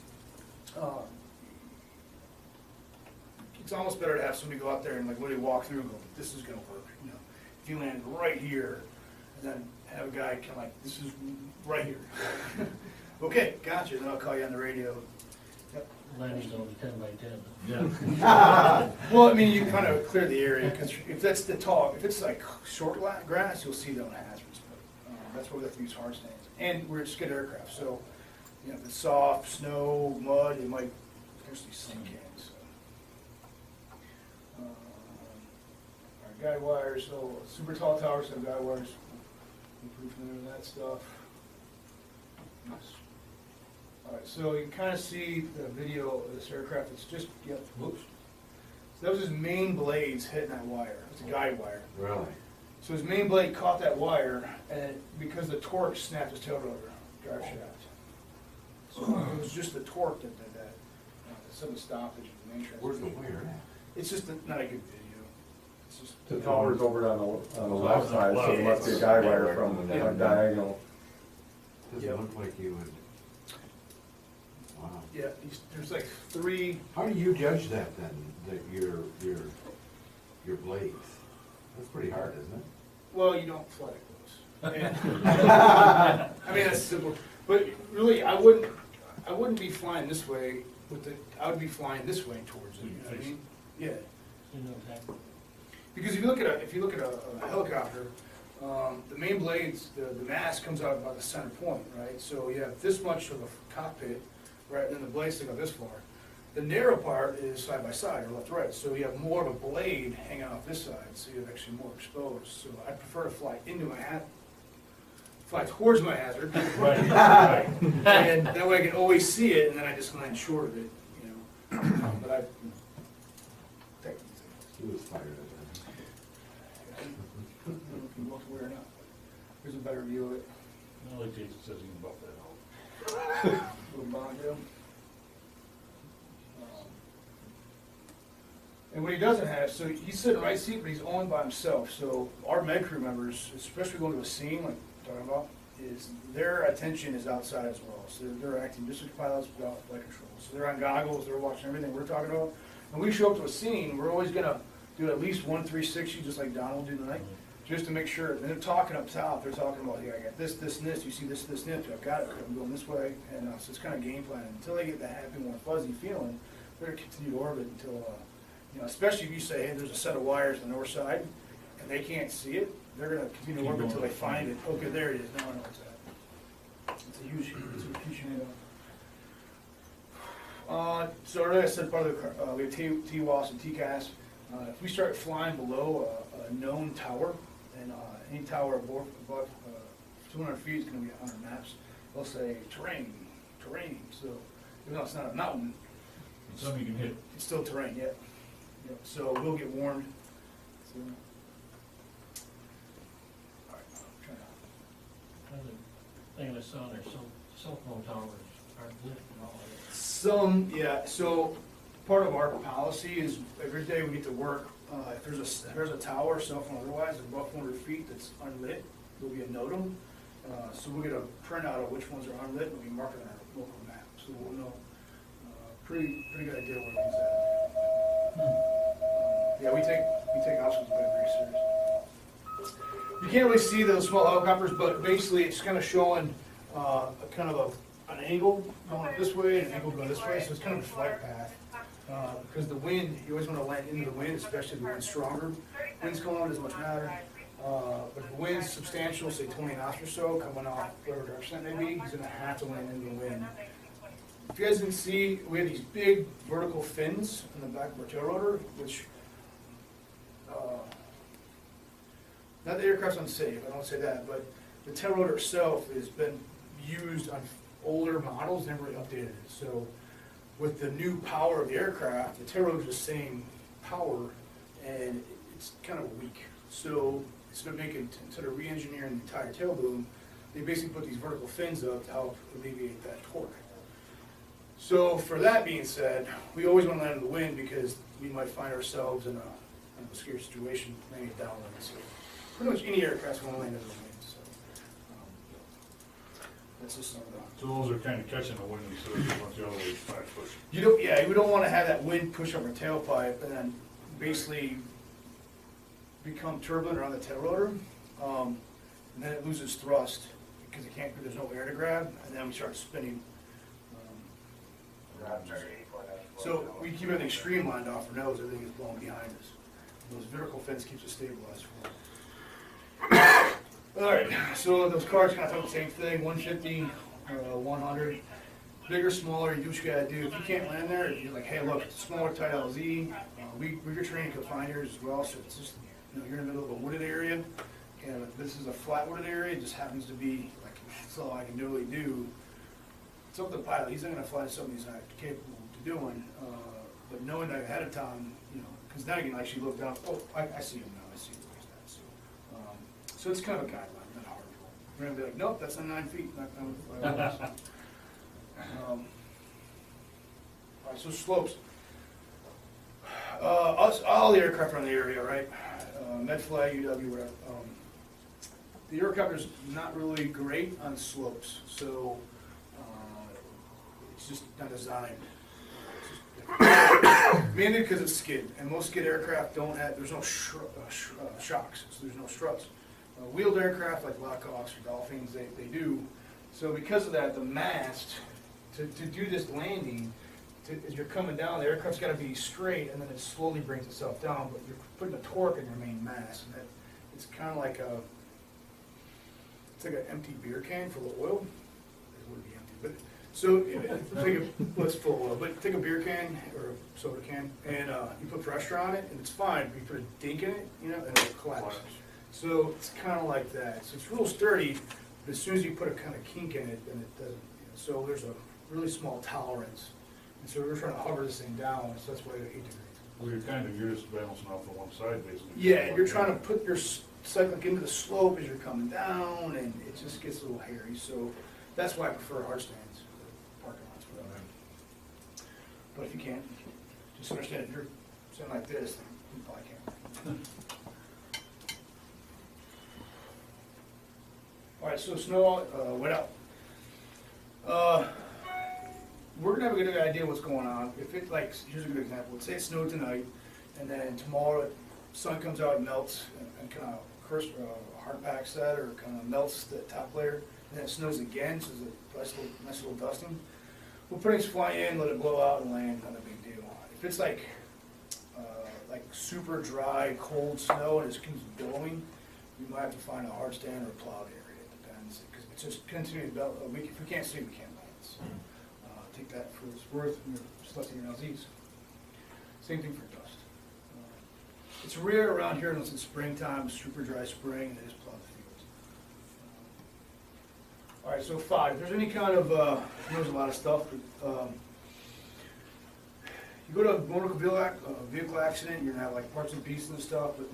it's almost better to have somebody go out there and like literally walk through and go, this is gonna work. You know, if you land right here, and then have a guy kind of like, this is right here. Okay, gotcha. Then I'll call you on the radio. Yep.
Landing's only 10 by 10.
Yeah.
Well, I mean, you kind of clear the area because if that's the tall, if it's like short grass, you'll see the hazards. But that's why we have to use hard stands. And we're a skid aircraft, so you know, if it's soft, snow, mud, it might potentially sink in. So, our guide wires, so super tall towers have guide wires. I'm pretty familiar with that stuff. Yes. All right, so you can kind of see the video of this aircraft. It's just, yep, whoops. So that was his main blades hitting that wire. It's a guide wire.
Really?
So his main blade caught that wire, and because the torque snapped his tail rotor drive shaft. So it was just the torque that did that. Some of the stoppage of the main transmission.
Where's the wire at?
It's just not a good video. It's just,
The tower's over on the left side, so there must be a guy wire from the diagonal.
Doesn't
Yep.
look like you would. Wow.
yeah, there's like 3.
How do you judge that then, that your blades? That's pretty hard, isn't it?
Well, you don't fly it close. And- I mean, that's simple. But really, I wouldn't be flying this way I would be flying this way towards it. You know what I mean? Yeah.
You know exactly.
Because if you look at a helicopter, the main blades, the mast comes out about the center point, right? So you have this much of a cockpit, right, and then the blades stick out this far. The narrow part is side by side, or left to right, so you have more of a blade hanging off this side, so you have actually more exposed. So I prefer to fly fly towards my hazard.
Right, right.
And that way I can always see it, and then I just land short of it, you know. But I, technically,
He was fired at
I don't know if you look where or not. Here's a better view of it.
No, like Jason says, you can buff that out.
Little Bondo. And what he doesn't have, so he's sitting in the right seat, but he's only by himself. So our med crew members, especially going to a scene like we're talking about, is their attention is outside as well. So they're acting just like pilots without flight control. So they're on goggles, they're watching everything we're talking about. When we show up to a scene, we're always gonna do at least 1 360, just like Don will do tonight, just to make sure. And they're talking up top, they're talking about, here, I got this, this, and this, you see this, this, and this, I've got it, I'm going this way. And so it's kind of game planning. Until they get that happy, more fuzzy feeling, they're gonna continue to orbit until, you know, especially if you say, hey, there's a set of wires on the north side, and they can't see it, they're gonna continue to orbit until they find it. Okay, there it is, now I know what's that. It's a huge NATO. So earlier I said part of the, we have TWAS and TCAS. If we start flying below a known tower, and any tower above 200 feet is gonna be on our maps, they'll say terrain. So even though it's not a mountain,
Some you can hit.
it's still terrain, yeah. Yep, so we'll get warned. So, all right, I'm trying to-
Another thing I saw there, some cell phone towers aren't lit and all that.
Some, yeah, so part of our policy is every day we get to work, if there's a tower, cell phone otherwise, above 400 feet that's unlit, there'll be a NOTAM. So we'll get a printout of which ones are unlit, and we'll be marking our local map, so we'll know, pretty good idea where things at. Yeah, we take obstacles very serious. You can't really see those small helicopters, but basically it's kind of showing, a kind of an angle going this way and an angle going this way, so it's kind of a flight path. Because the wind, you always want to land into the wind, especially if the wind's stronger. Wind's going on doesn't much matter. But if the wind's substantial, say 20 knots or so, coming off whatever direction that may be, he's gonna have to land into the wind. If you guys can see, we have these big vertical fins in the back of our tail rotor, which, not the aircraft's unsafe, I don't say that, but the tail rotor itself has been used on older models, never really updated it. So with the new power of the aircraft, the tail rotor is the same power, and it's kind of weak. So instead of re-engineering the entire tail boom, they basically put these vertical fins up to help alleviate that torque. So for that being said, we always want to land in the wind because we might find ourselves in a scary situation landing downwind. So pretty much any aircraft's going to land in the wind. So that's just some of that.
So those are kind of catching the wind instead of going the other way, trying to push.
We don't want to have that wind push up our tailpipe and then basically become turbulent around the tail rotor, and then it loses thrust because there's no air to grab, and then we start spinning. So we keep everything streamlined off our nose, everything is blowing behind us. Those vertical fins keeps us stabilized for us. All right, so those cars kind of talk the same thing, 150, 100. Bigger, smaller, you do what you gotta do. If you can't land there, you're like, hey, look, it's a smaller tight LZ. We're training confiners as well, so it's just, you're in the middle of a wooded area, and if this is a flat wooded area, it just happens to be, like, that's all I can really do. It's up to the pilot, he's not gonna fly something he's not capable of doing, but knowing that ahead of time, because now you can actually look down, oh, I see him now, I see where he's at. So it's kind of a guideline, not a hard rule. You're gonna be like, nope, that's not 9 feet, not gonna fly. All right, so slopes. All the aircraft around the area, right? Medfly, UW, whatever. The aircraft is not really great on slopes, so it's just not designed. Mainly because it's skid, and most skid aircraft don't have, there's no shocks, so there's no struts. Wheeled aircraft like Blackhawks or Dolphins, they do. So because of that, the mast, to do this landing, as you're coming down, the aircraft's got to be straight, and then it slowly brings itself down, but you're putting a torque in your main mass, and it's kind of like it's like an empty beer can full of oil. It wouldn't be empty, but so it's full of oil, but take a beer can or a soda can, and you put pressure on it, and it's fine. But you put a dink in it, and it'll collapse. So it's kind of like that. So it's real sturdy, but as soon as you put a kind of kink in it, then it doesn't. So there's a really small tolerance. And so we're trying to hover this thing down, so that's why it's 8 degrees.
Well, you're just balancing off on one side, basically.
Yeah, you're trying to put your cyclic into the slope as you're coming down, and it just gets a little hairy. So that's why I prefer hard stands, parking lots for that. But if you can't, just understand if you're sitting like this, then you probably can't. All right, so snow wet out. We're gonna have a good idea what's going on. If it here's a good example. Let's say it snowed tonight, and then tomorrow, sun comes out and melts, and kind of hard packs that, or kind of melts the top layer, and then it snows again, so there's a nice little dusting. We'll put things fly in, let it blow out, and land. Not a big deal. If it's like super dry, cold snow, and it keeps billowing, we might have to find a hard stand or a plowed area. It depends, because it's just continuing to bellow. If we can't see, we can't land. So. Take that for what it's worth when you're selecting your LZs. Same thing for dust. It's rare around here unless it's springtime, super dry spring, and they just plow the fields. All right, so 5. If there's any kind of, there's a lot of stuff. You go to a motor vehicle accident, you're gonna have parts and pieces and stuff, but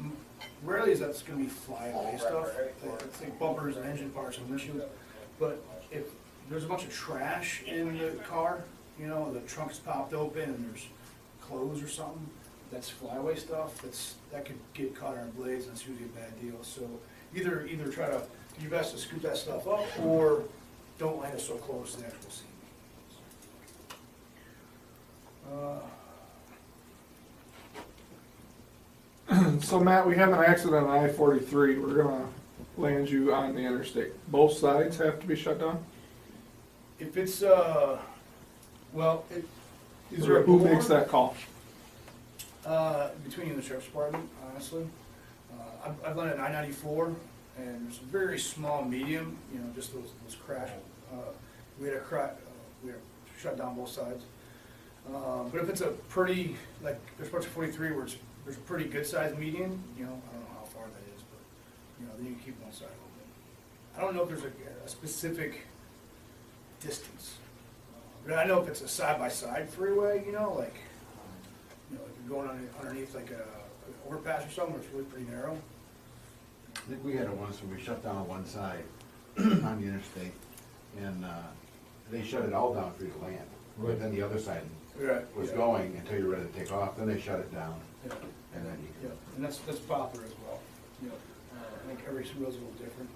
rarely is that's gonna be fly-away stuff. It's like bumpers and engine parts and windshields. But if there's a bunch of trash in the car, the trunk's popped open and there's clothes or something, that's flyaway stuff, that could get caught on our blades, and it's usually a bad deal. So either try to do your best to scoop that stuff up, or don't land it so close to the actual seam.
So Matt, we have an accident on I-43. We're gonna land you on the interstate. Both sides have to be shut down?
If it's, well, is there a
Who
board?
makes that call?
Between you and the sheriff's department, honestly. I've landed I-94, and there's a very small medium, you know, just those crash. We had we had to shut down both sides. But if it's a pretty, like, there's parts of 43 where there's a pretty good sized median, you know, I don't know how far that is, but, you know, then you can keep one side open. I don't know if there's a specific distance. But I know if it's a side-by-side freeway, you know, like, if you're going underneath like an overpass or something, where it's really pretty narrow.
I think we had it once where we shut down one side on the interstate, and they shut it all down for you to land. But then the other side
Right.
was going until you're ready to take off, then they shut it down,
Yeah,
and then you
yeah, and that's popular as well. You know, I think every road's a little different.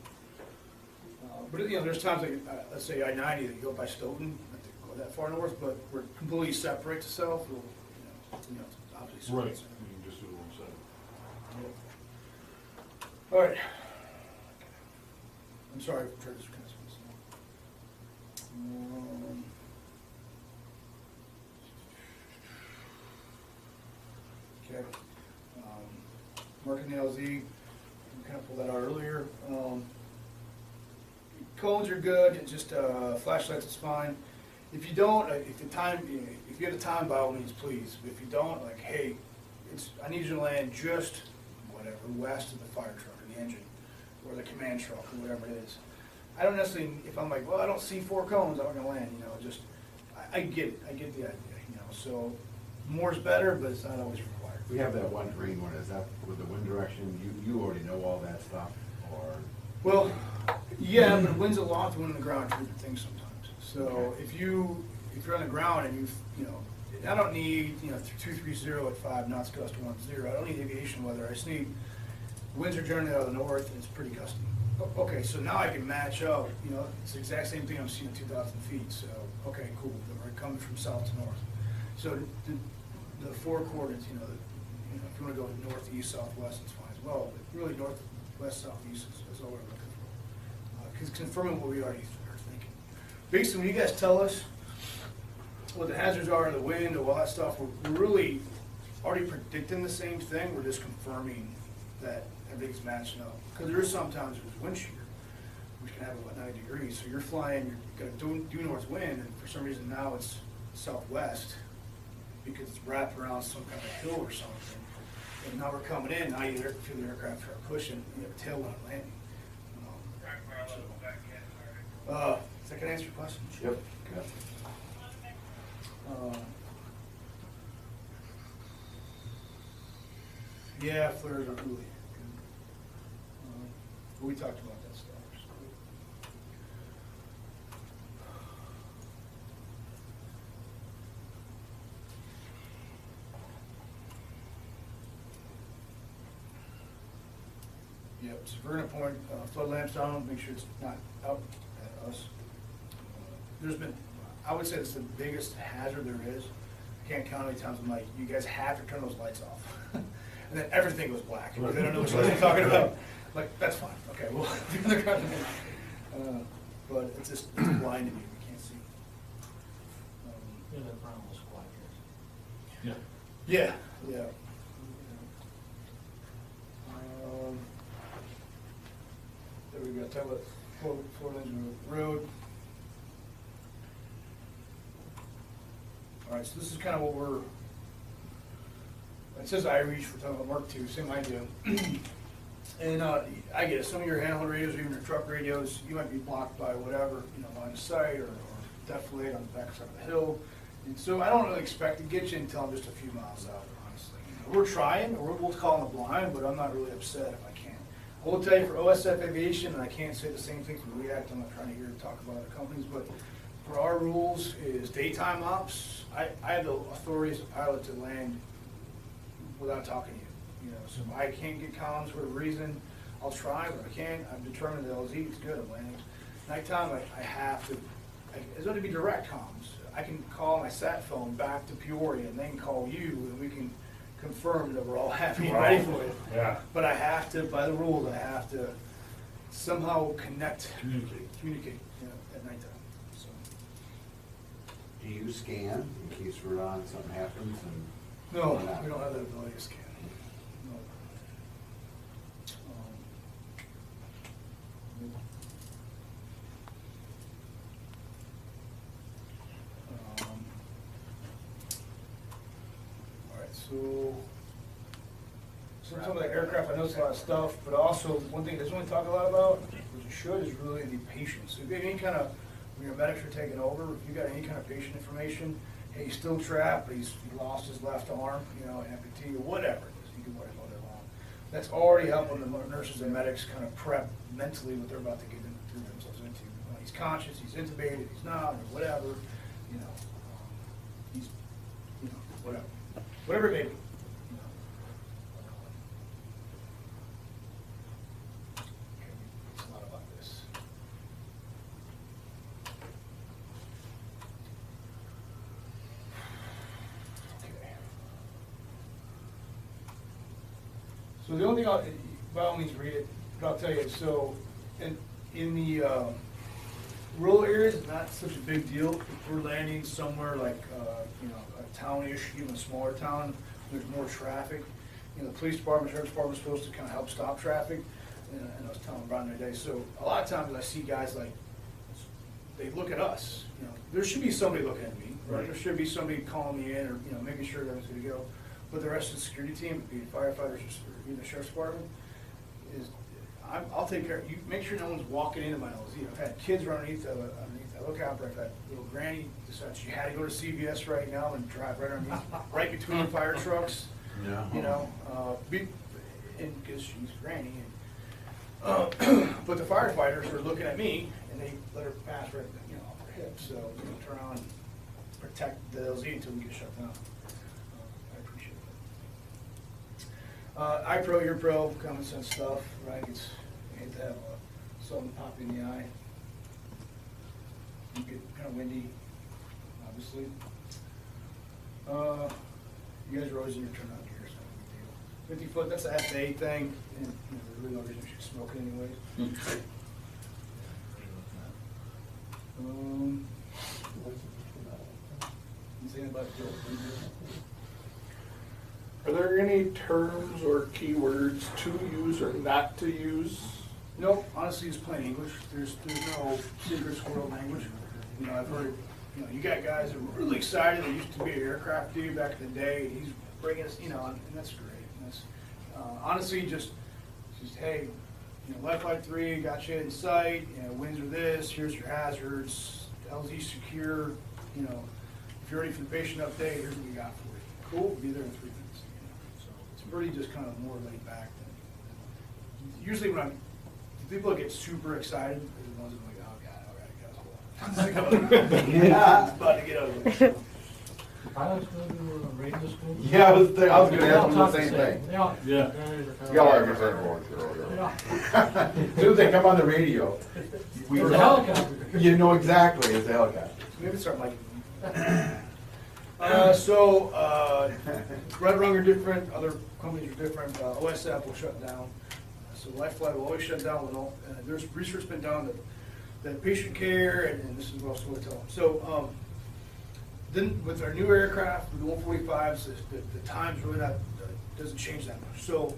But, you know, there's times like, let's say I-90, that you go by Stoughton, not to go that far north, but we're completely separate to south, we'll, you know, it's obviously.
Right, you can just do it one side.
All right. I'm sorry for trying to kind of okay. Marking the LZ, we kind of pulled that out earlier. Cones are good, it's just flashlights is fine. If you don't, if you have the time, by all means, please. If you don't, like, hey, I need you to land just whatever, west of the fire truck or the engine, or the command truck, or whatever it is. I don't necessarily, if I'm like, well, I don't see 4 cones, I'm not gonna land, you know, just, I get it, I get the idea, you know, so more's better, but it's not always required.
We have that one green one, is that with the wind direction, you already know all that stuff, or?
Well, yeah, but wind's a lot to wind on the ground, two different things sometimes. So
Okay.
if you're on the ground and you know, I don't need, 230 at 5 knots gust to 10. I don't need aviation weather. I just need, winds are generally out of the north and it's pretty gusty. Okay, so now I can match up, it's the exact same thing I'm seeing at 2,000 feet. So, okay, cool, then we're coming from south to north. So the 4 coordinates, if you want to go northeast, southwest, it's fine as well. But really northwest, southeast is all we're looking for. Because confirming what we already are thinking. Basically, when you guys tell us what the hazards are, the wind, all that stuff, we're really already predicting the same thing. We're just confirming that everything's matching up. Because there is sometimes there's wind shear, which can have about 90 degrees. So you're flying, you're going to do north wind, and for some reason now it's southwest because it's wrapped around some kind of hill or something. And now we're coming in, now you feel the aircraft start pushing, you have a tailwind landing. Does that answer your question?
Yep. Yep.
Yeah, flares are really good. We talked about that stuff. Yep, so Vernon Point, flood lamps down, make sure it's not out at us. There's been, I would say it's the biggest hazard there is. I can't count how many times I'm like, you guys have to turn those lights off. And then everything goes black. They don't know which lights I'm talking about. Like, that's fine, okay, well, but it's just, it's blinding you, you can't see.
Yeah, that brown was black.
Yeah.
Yeah, yeah. There we go, tell it, Florida Engine Road. All right, so this is kind of what we're, it says iReach for talking about Mark II, same idea. And I get it, some of your handheld radios, or even your truck radios, you might be blocked by whatever, line of sight or deflate on the backside of the hill. And so I don't really expect to get you until I'm just a few miles out, honestly. We're trying, or we'll call in the blind, but I'm not really upset if I can't. I will tell you for OSF Aviation, and I can't say the same thing for React, I'm not trying to hear talk about other companies, but for our rules is daytime ops, I have the authority as a pilot to land without talking to you. You know, so if I can't get comms for a reason, I'll try, but I can't, I'm determined that LZ is good, I'm landing. Nighttime, I have to, it's going to be direct comms. I can call my sat phone back to Peoria and then call you, and we can confirm that we're all happy and ready for it.
Yeah.
But I have to, by the rules, I have to somehow
Communicate.
communicate, you know, at nighttime, so.
Do you scan in case we're on, something happens and?
No, we don't have that ability to scan. No. All right, so some of the aircraft, I know it's a lot of stuff, but also one thing that doesn't really talk a lot about, which you should, is really the patients. So if you have any kind of, when your medics are taking over, if you got any kind of patient information, hey, he's still trapped, but he lost his left arm, you know, amputee or whatever it is, you can worry about it long. That's already helping the nurses and medics kind of prep mentally what they're about to get themselves into. He's conscious, he's intubated, he's not, or whatever, you know, he's, you know, whatever it may be. You know. Okay, it's a lot about this. Okay. So the only thing, by all means read it, but I'll tell you, so in the rural areas, it's not such a big deal. If we're landing somewhere like, you know, a town-ish, even a smaller town, there's more traffic. You know, the police department, sheriff's department's supposed to kind of help stop traffic, and I was telling Brian the other day. So a lot of times I see guys like, they look at us, you know, there should be somebody looking at me, right?
Right.
There should be somebody calling me in, or, you know, making sure that everything's gonna go. But the rest of the security team, be it firefighters or even the sheriff's department, is, I'll take care of you. Make sure no one's walking into my LZ. I've had kids run underneath the helicopter. I've had little granny decide she had to go to CVS right now and drive right underneath, right between the fire trucks.
Yeah.
You know, because she's granny. But the firefighters are looking at me, and they let her pass right, you know, off her hip. So we're gonna turn around and protect the LZ until we get shut down. I appreciate that. iPro, your pro, common sense stuff, right? It's, you hate to have something pop in the eye. You get kind of windy, obviously. You guys are always in your turnout gear, so no big deal. 50 foot, that's a FA thing, and you know, there's really no reason you should smoke it anyways. Anything about
Are there any terms or keywords to use or not to use?
Nope, honestly, it's plain English. There's no secret squirrel language. You know, I've heard, you know, you got guys that are really excited. There used to be an aircraft dude back in the day, and he's bringing us, you know, and that's great. And that's, honestly, just, hey, you know, Life Flight 3 got you in sight, you know, winds are this, here's your hazards, LZ secure, you know, if you're ready for the patient update, here's what we got for you. Cool, we'll be there in 3 minutes. You know? So it's pretty just kind of more laid back than, usually when people get super excited, they're the ones that are like, oh God, all right, guys,
Yeah.
about to get out of here.
Pilots go to radio school?
Yeah, I was gonna
They
ask
all
them the
talk
same thing.
They all-
Yeah.
Y'all are just going through.
Yeah.
As soon as they come on the radio, we
It's a helicopter.
You know exactly, it's a helicopter.
Maybe start liking them. Red Rung are different, other companies are different. OSF will shut down. So Life Flight will always shut down when there's research been done that patient care, and this is what I was going to tell them. So, then with our new aircraft, with the 145s, the time's really not, doesn't change that much. So,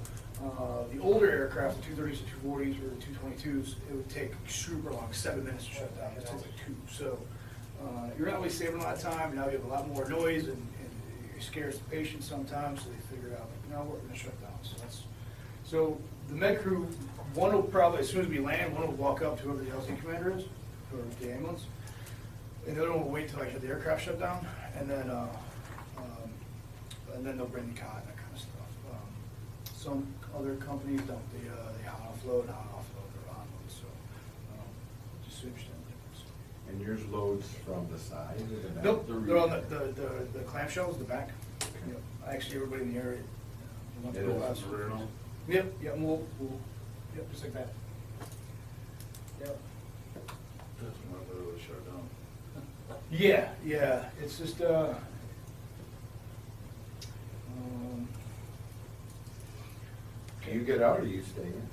the older aircraft, the 230s, the 240s, or the 222s, it would take super long, 7 minutes to shut down. It takes like 2. So, you're not really saving a lot of time. Now you have a lot more noise, and it scares the patients sometimes, so they figure out, like, no, we're going to shut down. So the med crew, one will probably, as soon as we land, one will walk up to whoever the LZ commander is, or the ambulance, and the other one will wait till I hear the aircraft shut down, and then they'll bring the cot and that kind of stuff. Some other companies don't, they hot offload their onload, so just switch them difference.
And yours loads from the side or the back?
Nope, they're on the clamshells, the back. Yep. Actually, everybody in the area. wants to
It
go
is.
out. Yep, yep, we'll, yep, just like that. Yep.
That's when I literally shut down.
Yeah, yeah, it's just,
Do you get out or you stay in?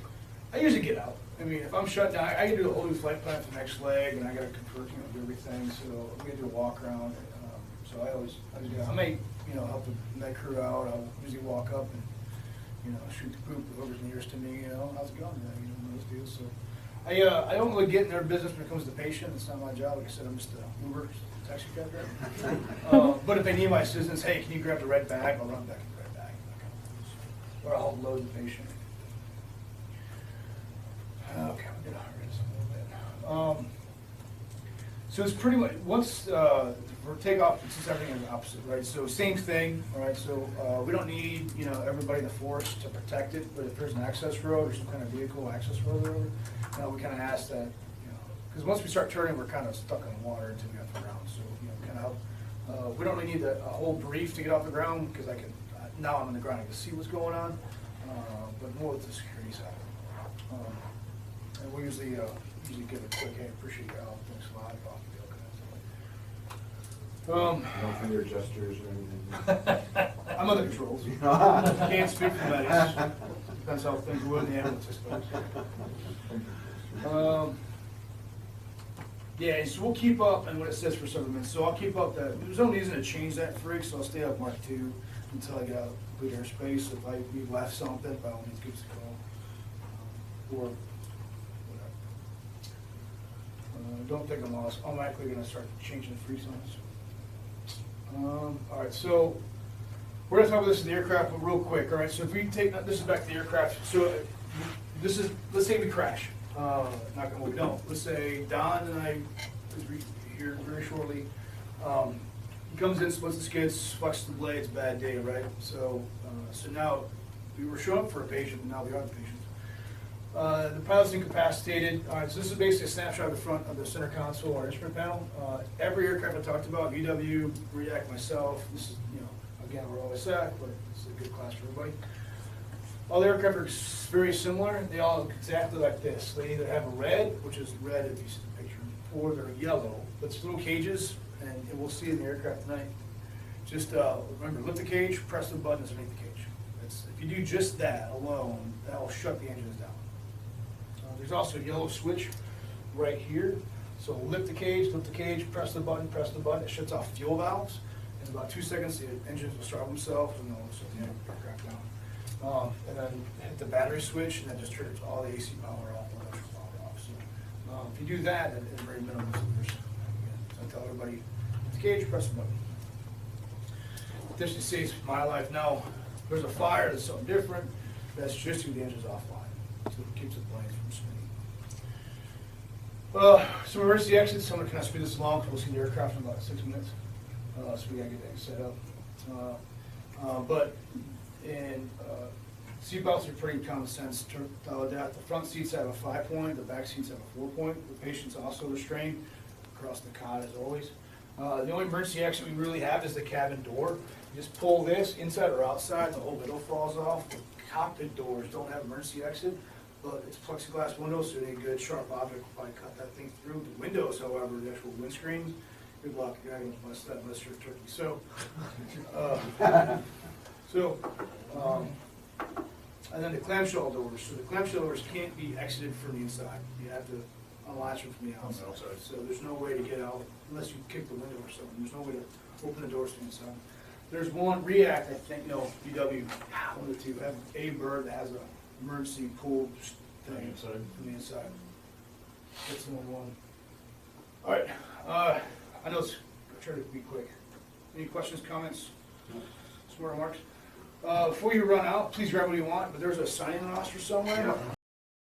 I usually get out. I mean, if I'm shut down, I can do a whole new flight plan for the next leg, and I gotta convert, do everything, so I'm gonna do a walk around. So I always do. I may, help the med crew out, I'll usually walk up and, shoot the poop, whoever's nearest to me, how's it going, those deals, so. I don't really get in their business when it comes to patient, it's not my job, like I said, I'm just a Uber, taxi cab driver. But if they need my assistance, hey, can you grab the red bag, I'll run back and grab the red bag. Or I'll load the patient. Okay, I'm gonna hurry this up a little bit. So it's pretty much, once, for takeoff, it's just everything is opposite, right? So same thing, all right? So we don't need, everybody in the force to protect it, but if there's an access road or some kind of vehicle access road or whatever, we kind of ask that, because once we start turning, we're kind of stuck in the water until we get off the ground. So, kind of help. We don't really need a whole brief to get off the ground, because now I'm on the ground, I can see what's going on, but more with the security side. And we usually give a quick, hey, appreciate your help, thanks a lot, off the deal.
No finger gestures or anything?
I'm on the controls. Can't speak for medics. Depends how things would in the ambulance, I suppose. Yeah, so we'll keep up, and what it says for several minutes, so I'll keep up that, there's no reason to change that freak, so I'll stay up Mark 2 until I get out good airspace. If we left something, by all means, give us a call. Or whatever. Don't think I'm lost. I'm likely gonna start changing the free zones. All right, so we're gonna talk about this in the aircraft, but real quick. All right, so if we take, this is back to the aircraft. So this is, let's say we crash. Not gonna, we don't. Let's say Don and I, because we're here very shortly. He comes in, splits the skids, flexes the blades, bad day, right? So, so now we were showing up for a patient, and now we are the patient. The pilot's incapacitated. All right, so this is basically a snapshot of the front of the center console, our instrument panel. Every aircraft I talked about, VW, React, myself, this is, again, we're all SAC, but it's a good class for everybody. All the aircraft are very similar. They all look exactly like this. They either have a red, which is red if you see the picture, or they're yellow. But it's little cages, and we'll see in the aircraft tonight. Just remember, lift the cage, press the buttons underneath the cage. If you do just that alone, that will shut the engines down. There's also a yellow switch right here. So lift the cage, press the button, it shuts off fuel valves. In about 2 seconds, the engines will start themselves, and they'll shut the aircraft down. And then hit the battery switch, and that just triggers all the AC power off, or electrical power off. So if you do that, it's very minimal. So I tell everybody, hit the cage, press the button. This just saves my life. Now, there's a fire, that's something different. That's just when the engine's offline, so it keeps the planes from spinning. So emergency exits. So I'm gonna kind of speed this along, because we'll see the aircraft in about 6 minutes. So we gotta get things set up. Seatbelts are pretty common sense. The front seats have a 5-point, the back seats have a 4-point. The patient's also restrained across the cot as always. The only emergency exit we really have is the cabin door. You just pull this inside or outside, the whole window falls off. The cockpit doors don't have emergency exit, but it's plexiglass windows, so any good sharp object will probably cut that thing through. The windows, however, the actual windscreens, good luck, you're not gonna bust that unless you're a turkey. And then the clamshell doors. So the clamshell doors can't be exited from the inside. You have to unlatch them from the outside. So there's no way to get out unless you kick the window or something. There's no way to open the doors from the inside. There's one React, I think, VW, one of the two, have a bird that has an emergency pull thing from the inside. That's the only one. All right. I know I'll try to be quick. Any questions, comments, smart remarks? Before you run out, please grab what you want, but there's a signing roster somewhere.